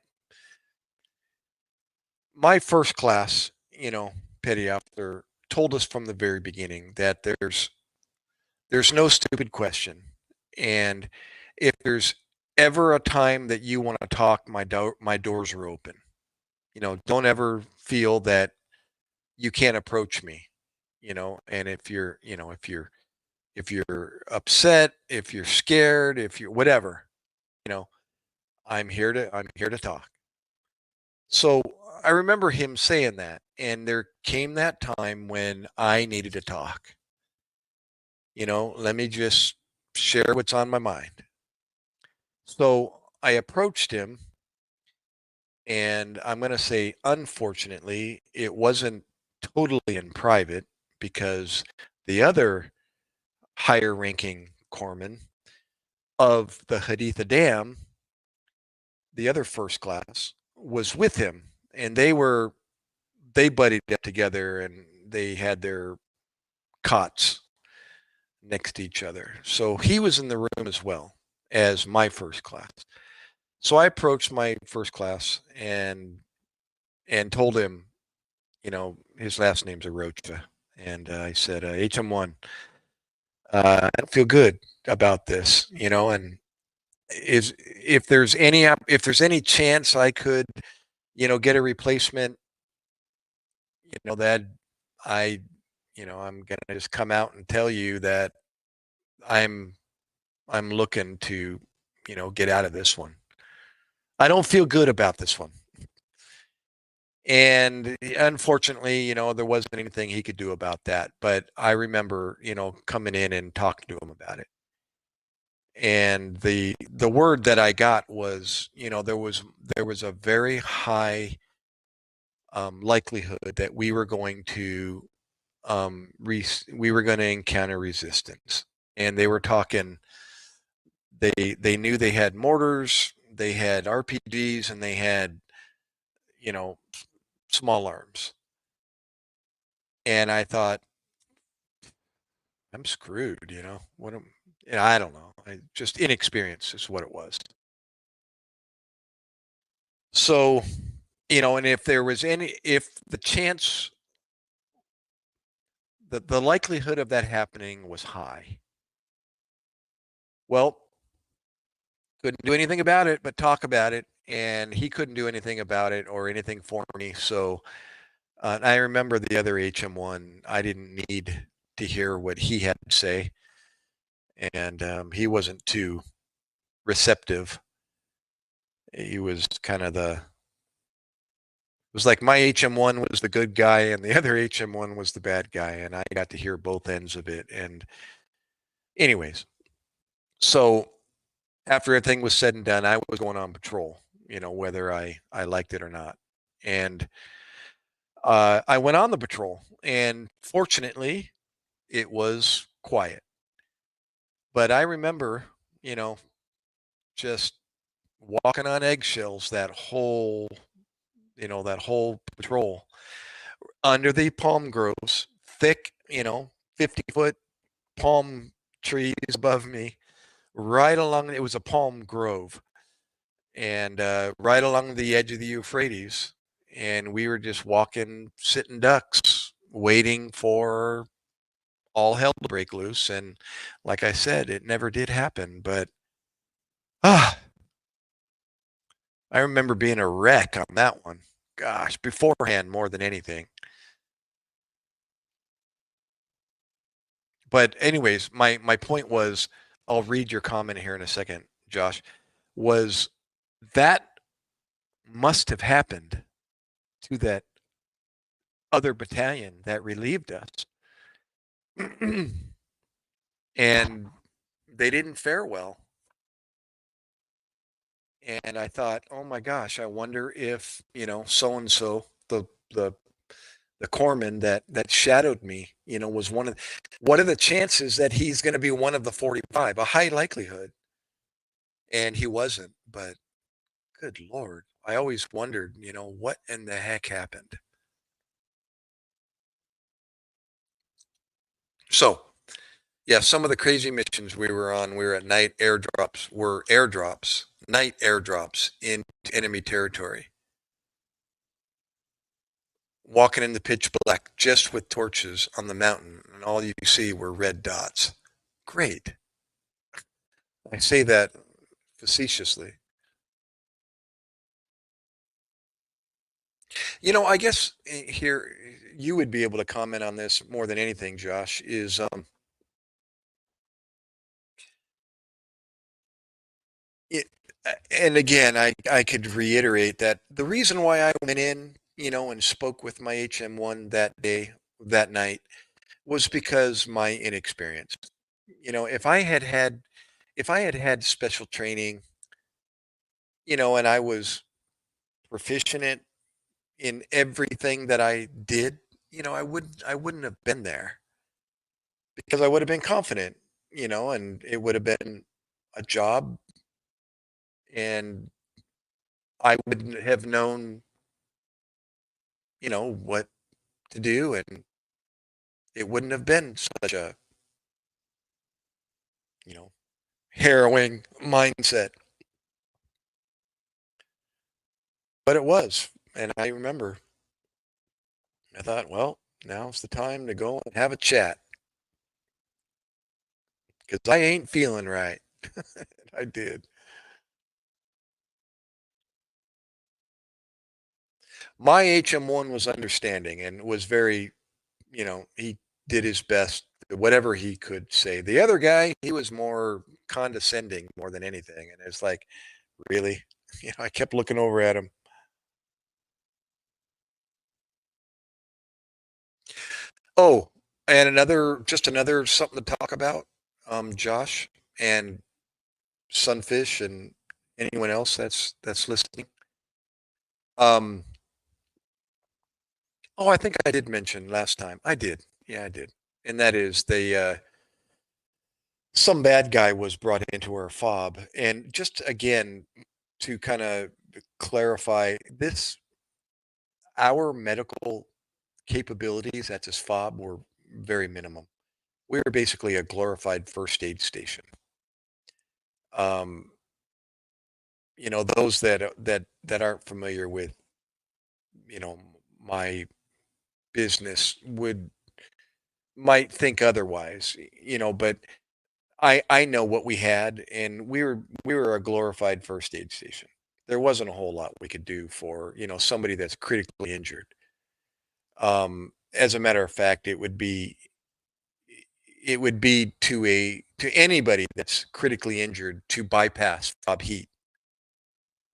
S1: my first class, petty officer told us from the very beginning that there's no stupid question, and if there's ever a time that you want to talk, my doors are open. Don't ever feel that you can't approach me. And if you're upset, if you're scared, if you're whatever, you know, I'm here to talk. So I remember him saying that, and there came that time when I needed to talk. Let me just share what's on my mind. So I approached him, and I'm going to say, unfortunately, it wasn't totally in private, because the other higher ranking corpsman of the Haditha Dam, the other first class, was with him, and they buddied up together, and they had their cots next to each other. So he was in the room as well as my first class. So I approached my first class and told him, his last name's Arocha, and I said, HM1, I don't feel good about this, and if there's any chance I could, get a replacement, that I, I'm gonna just come out and tell you that I'm I'm looking to, get out of this one. I don't feel good about this one. And unfortunately, there wasn't anything he could do about that. But I remember, coming in and talking to him about it. And the word that I got was, there was a very high likelihood that we were going to encounter resistance. And they were talking. They knew they had mortars, they had RPGs, and they had, you know, small arms. And I thought, I'm screwed. What am? I don't know. I just inexperience is what it was. So, and if the chance, the likelihood of that happening was high. Well, couldn't do anything about it but talk about it, and he couldn't do anything about it or anything for me. So I remember the other HM1. I didn't need to hear what he had to say, and he wasn't too receptive. He was kind of it was like my HM1 was the good guy and the other HM1 was the bad guy, and I got to hear both ends of it. And anyways, so after everything was said and done, I was going on patrol, whether I liked it or not. And I went on the patrol, and fortunately, it was quiet. But I remember, you know, just walking on eggshells that whole patrol under the palm groves, thick, 50-foot palm trees above me, right along. It was a palm grove, and right along the edge of the Euphrates. And we were just walking, sitting ducks, waiting for all hell to break loose. And like I said, it never did happen. But ah, I remember being a wreck on that one. Gosh, beforehand more than anything. But anyways, my point was, I'll read your comment here in a second, Josh, was that must have happened to that other battalion that relieved us. And they didn't fare well. And I thought, oh my gosh, I wonder if, so and so, the the corpsman that shadowed me, was what are the chances that he's going to be one of the 45? A high likelihood. And he wasn't, but good Lord. I always wondered, what in the heck happened? So, yeah, some of the crazy missions we were on, we were at night airdrops in enemy territory, walking in the pitch black just with torches on the mountain, and all you see were red dots. Great. I say that facetiously. I guess here you would be able to comment on this more than anything, Josh, is it, and again, I could reiterate that the reason why I went in, and spoke with my HM1 that day, that night, was because my inexperience. If I had had special training, and I was proficient in everything that I did, I wouldn't have been there because I would have been confident, and it would have been a job, and I wouldn't have known, what to do, and it wouldn't have been such a, you know, harrowing mindset. But it was. And I remember I thought, well, now's the time to go and have a chat because I ain't feeling right. I did. My HM1 was understanding and was very, he did his best, whatever he could say. The other guy, he was more condescending more than anything. And it's like, really? I kept looking over at him. Oh, and just another something to talk about, Josh and Sunfish and anyone else that's listening. Um, oh, I think I did mention last time. I did. Yeah, I did. And that is some bad guy was brought into our fob. And just again, to kind of clarify this, our medical capabilities at this fob were very minimum. We were basically a glorified first aid station. Um, those that aren't familiar with, my business might think otherwise, but I know what we had, and we were a glorified first aid station. There wasn't a whole lot we could do for, somebody that's critically injured. As a matter of fact, it would be to anybody that's critically injured to bypass fob heat,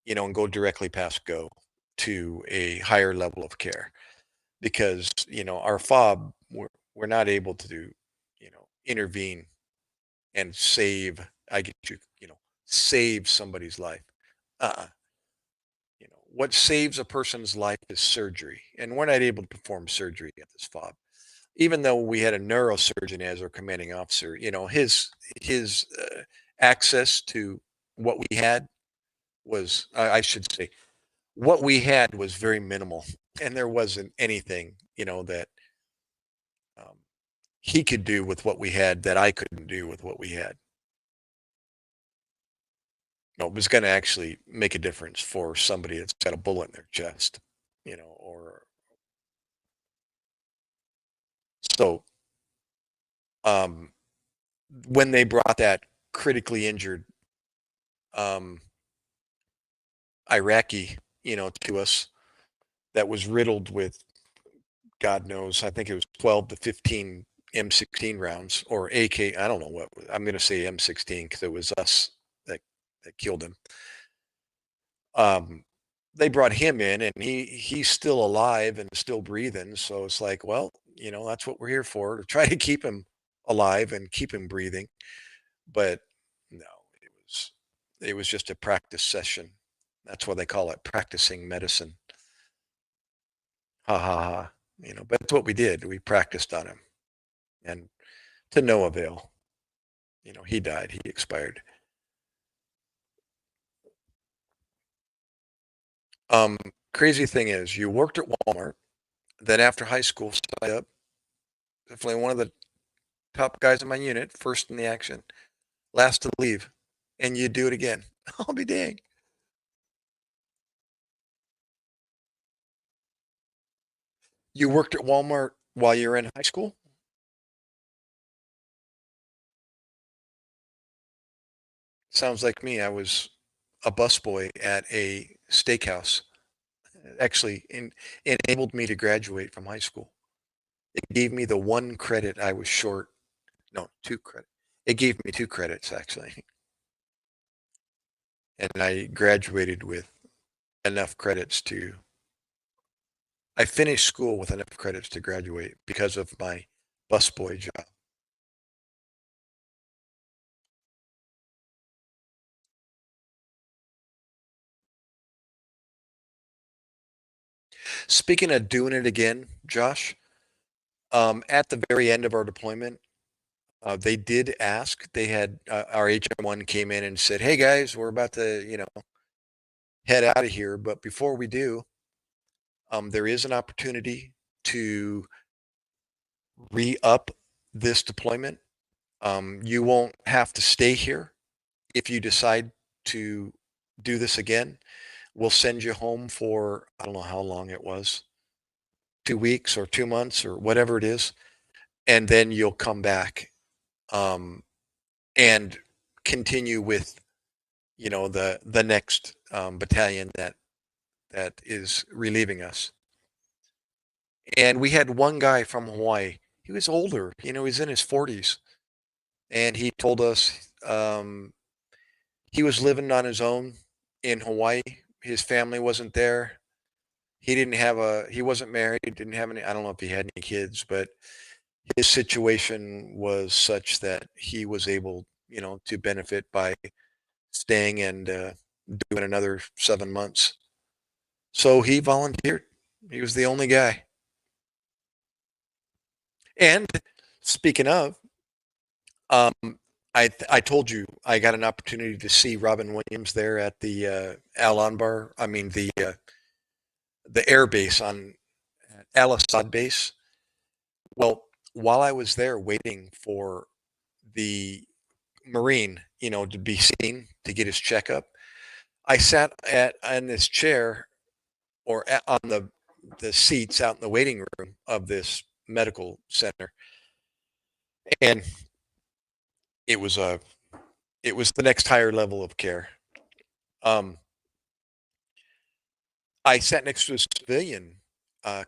S1: and go directly past go to a higher level of care because, our fob, we're not able to do, intervene and save, I get you, save somebody's life. Uh-uh. what saves a person's life is surgery, and we're not able to perform surgery at this fob. Even though we had a neurosurgeon as our commanding officer, his access to what we had was, I should say, what we had was very minimal, and there wasn't anything, that um, he could do with what we had that I couldn't do with what we had. No, it was going to actually make a difference for somebody that's got a bullet in their chest, or so. Um, when they brought that critically injured um, Iraqi, to us, that was riddled with God knows, I think it was 12 to 15 M16 rounds or AK. I don't know what. I'm going to say M16 because it was us that killed him. Um, they brought him in, and he's still alive and still breathing. So it's like, well, that's what we're here for, to try to keep him alive and keep him breathing. But no, it was just a practice session. That's why they call it practicing medicine. Ha ha ha. But that's what we did. We practiced on him, and to no avail. He died. He expired. Um, Crazy thing is, you worked at Walmart. Then after high school, started up. Definitely one of the top guys in my unit, first in the action, last to leave, and you do it again. I'll be dang. You worked at Walmart while you were in high school? Sounds like me. I was a busboy at a steakhouse. Actually, enabled me to graduate from high school. It gave me the one credit I was short. No, two credit. It gave me two credits actually, and I graduated with enough credits to. I finished school with enough credits to graduate because of my busboy job. Speaking of doing it again, Josh, at the very end of our deployment, they did ask. They had our HM1 came in and said, "Hey guys, we're about to, head out of here, but before we do, there is an opportunity to re-up this deployment. You won't have to stay here if you decide to do this again. We'll send you home for, I don't know how long it was, 2 weeks or 2 months or whatever it is, and then you'll come back um, and continue with, the next battalion that is relieving us." And we had one guy from Hawaii. He was older, he's in his 40s, and he told us he was living on his own in Hawaii. His family wasn't there. He wasn't married, didn't have any, I don't know if he had any kids, but his situation was such that he was able, to benefit by staying and doing another 7 months. So he volunteered. He was the only guy. And speaking of, um, I told you I got an opportunity to see Robin Williams there at the Al Anbar. I mean the air base on Al Assad base. Well, while I was there waiting for the Marine, to be seen to get his checkup, I sat at on this chair or on the seats out in the waiting room of this medical center, and it was a it was the next higher level of care. Um, I sat next to a civilian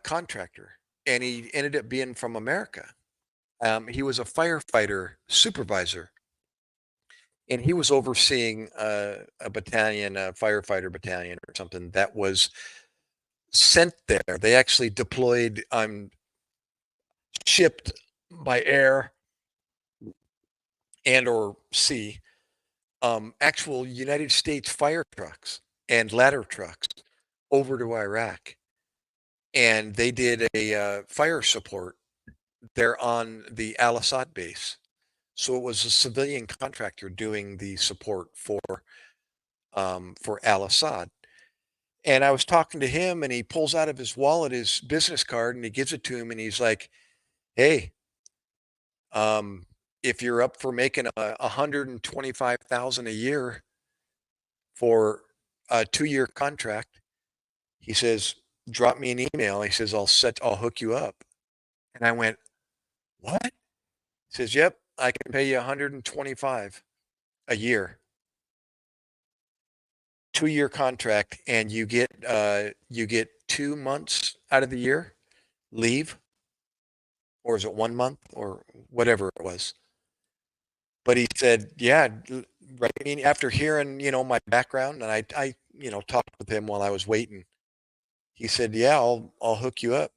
S1: contractor, and he ended up being from America. He was a firefighter supervisor, and he was overseeing a battalion, a firefighter battalion or something that was sent there. They actually deployed, shipped by air and or sea, actual United States fire trucks and ladder trucks over to Iraq, and they did a fire support there on the Al Assad base. So it was a civilian contractor doing the support for Al Assad. And I was talking to him, and he pulls out of his wallet his business card and he gives it to him, and he's like, "Hey, um, if you're up for making 125,000 a year for a 2-year contract," he says, "drop me an email." He says, I'll hook you up." And I went, "What?" He says, "Yep, I can pay you 125 a year, 2-year contract, and you get 2 months out of the year leave, or is it 1 month or whatever it was." But he said, "Yeah, right." I mean, after hearing, my background, and I talked with him while I was waiting. He said, "Yeah, I'll hook you up."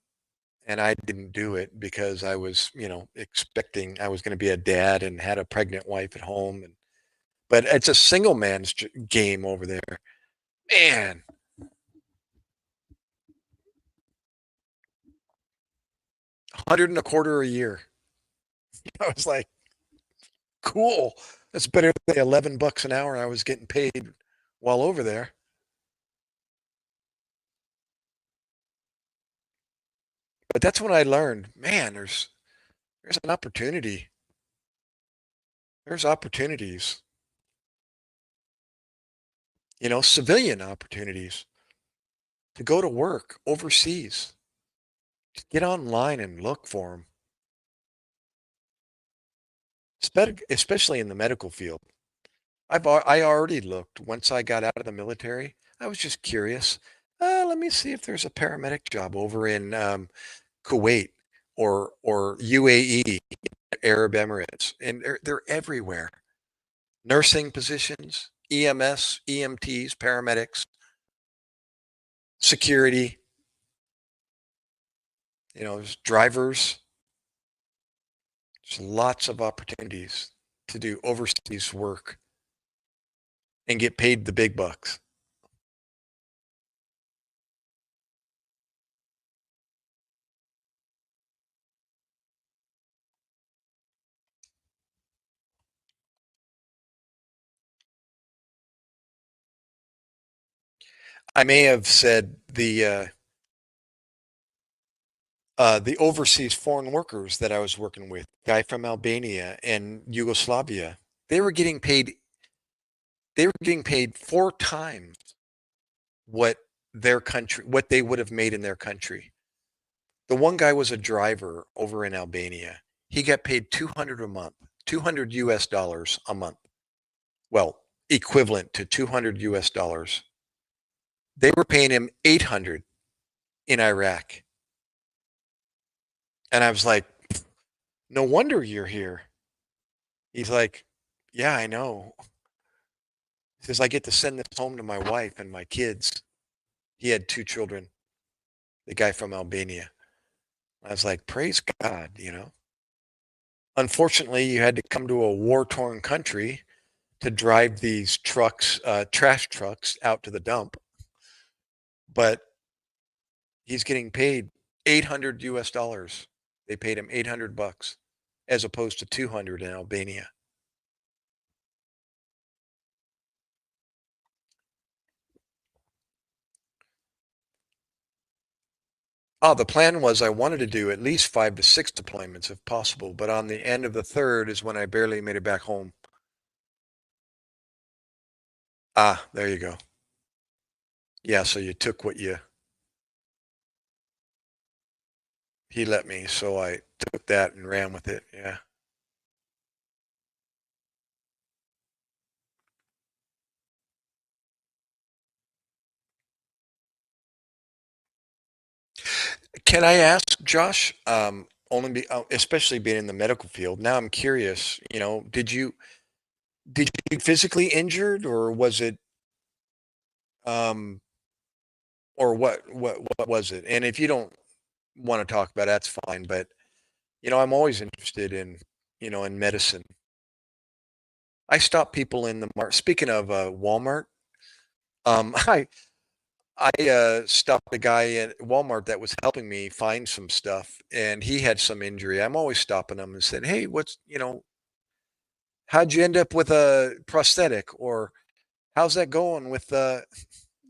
S1: And I didn't do it because I was, expecting I was going to be a dad and had a pregnant wife at home. But it's a single man's game over there, man. 100 and a quarter a year. I was like, cool. That's better than the 11 bucks an hour I was getting paid while over there. But that's when I learned, man, there's an opportunity. There's opportunities, civilian opportunities to go to work overseas. Just get online and look for them, especially in the medical field. I already looked once I got out of the military. I was just curious. Let me see if there's a paramedic job over in Kuwait or UAE, Arab Emirates, and they're everywhere. Nursing positions, EMS, EMTs, paramedics, security, there's drivers. There's lots of opportunities to do overseas work and get paid the big bucks. I may have said the overseas foreign workers that I was working with, guy from Albania and Yugoslavia, they were getting paid they were getting paid 4 times what what they would have made in their country. The one guy was a driver over in Albania. He got paid 200 a month, 200 US dollars a month. Well, equivalent to 200 US dollars. They were paying him 800 in Iraq. And I was like, "No wonder you're here." He's like, "Yeah, I know." He says, "I get to send this home to my wife and my kids." He had 2 children, the guy from Albania. I was like, "Praise God." Unfortunately, you had to come to a war-torn country to drive these trucks, trash trucks out to the dump, but he's getting paid 800 US dollars. They paid him 800 bucks as opposed to 200 in Albania. Oh, the plan was I wanted to do at least 5 to 6 deployments if possible, but on the end of the 3rd is when I barely made it back home. Ah, there you go. Yeah, so you took what you he let me, so I took that and ran with it. Yeah. Can I ask, Josh, especially being in the medical field, now I'm curious, did you physically injured, or was it um or what was it? And if you don't want to talk about it, that's fine, but I'm always interested in medicine. I stop people in the Speaking of Walmart, I I stopped a guy at Walmart that was helping me find some stuff, and he had some injury. I'm always stopping him and saying, "Hey, how'd you end up with a prosthetic?" Or "How's that going with the,"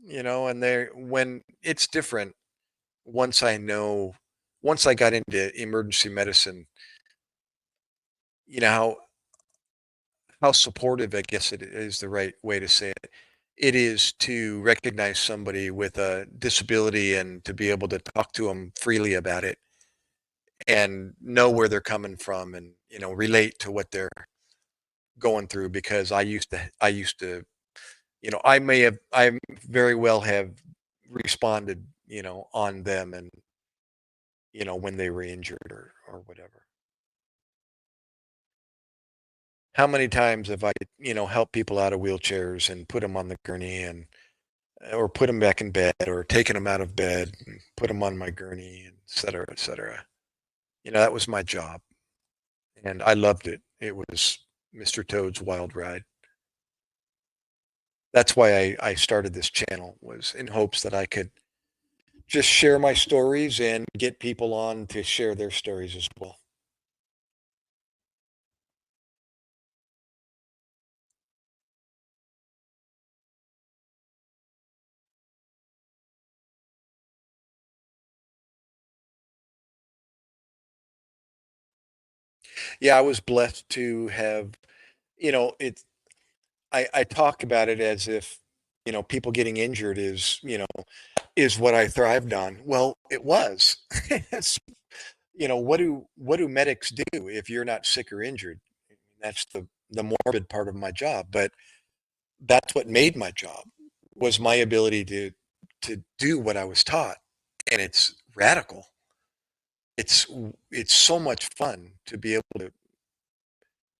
S1: and they when it's different once I know, once I got into emergency medicine, you know, how supportive, I guess it is the right way to say it. It is to recognize somebody with a disability and to be able to talk to them freely about it and know where they're coming from and, relate to what they're going through because I used to, I very well have responded, on them and, when they were injured or whatever. How many times have I, helped people out of wheelchairs and put them on the gurney and or put them back in bed or taken them out of bed and put them on my gurney, and et cetera, et cetera. That was my job, and I loved it. It was Mr. Toad's Wild Ride. That's why I started this channel, was in hopes that I could just share my stories and get people on to share their stories as well. Yeah, I was blessed to have, it's I talk about it as if, people getting injured is what I thrived on. Well, it was. It's, what do medics do if you're not sick or injured? That's the morbid part of my job, but that's what made my job, was my ability to do what I was taught, and it's radical. It's it's so much fun to be able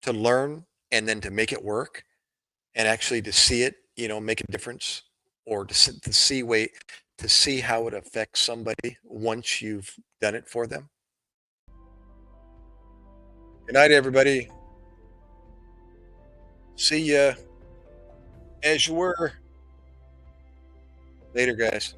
S1: to learn and then to make it work and actually to see it, make a difference, or to see how it affects somebody once you've done it for them. Good night, everybody. See ya as you were. Later, guys.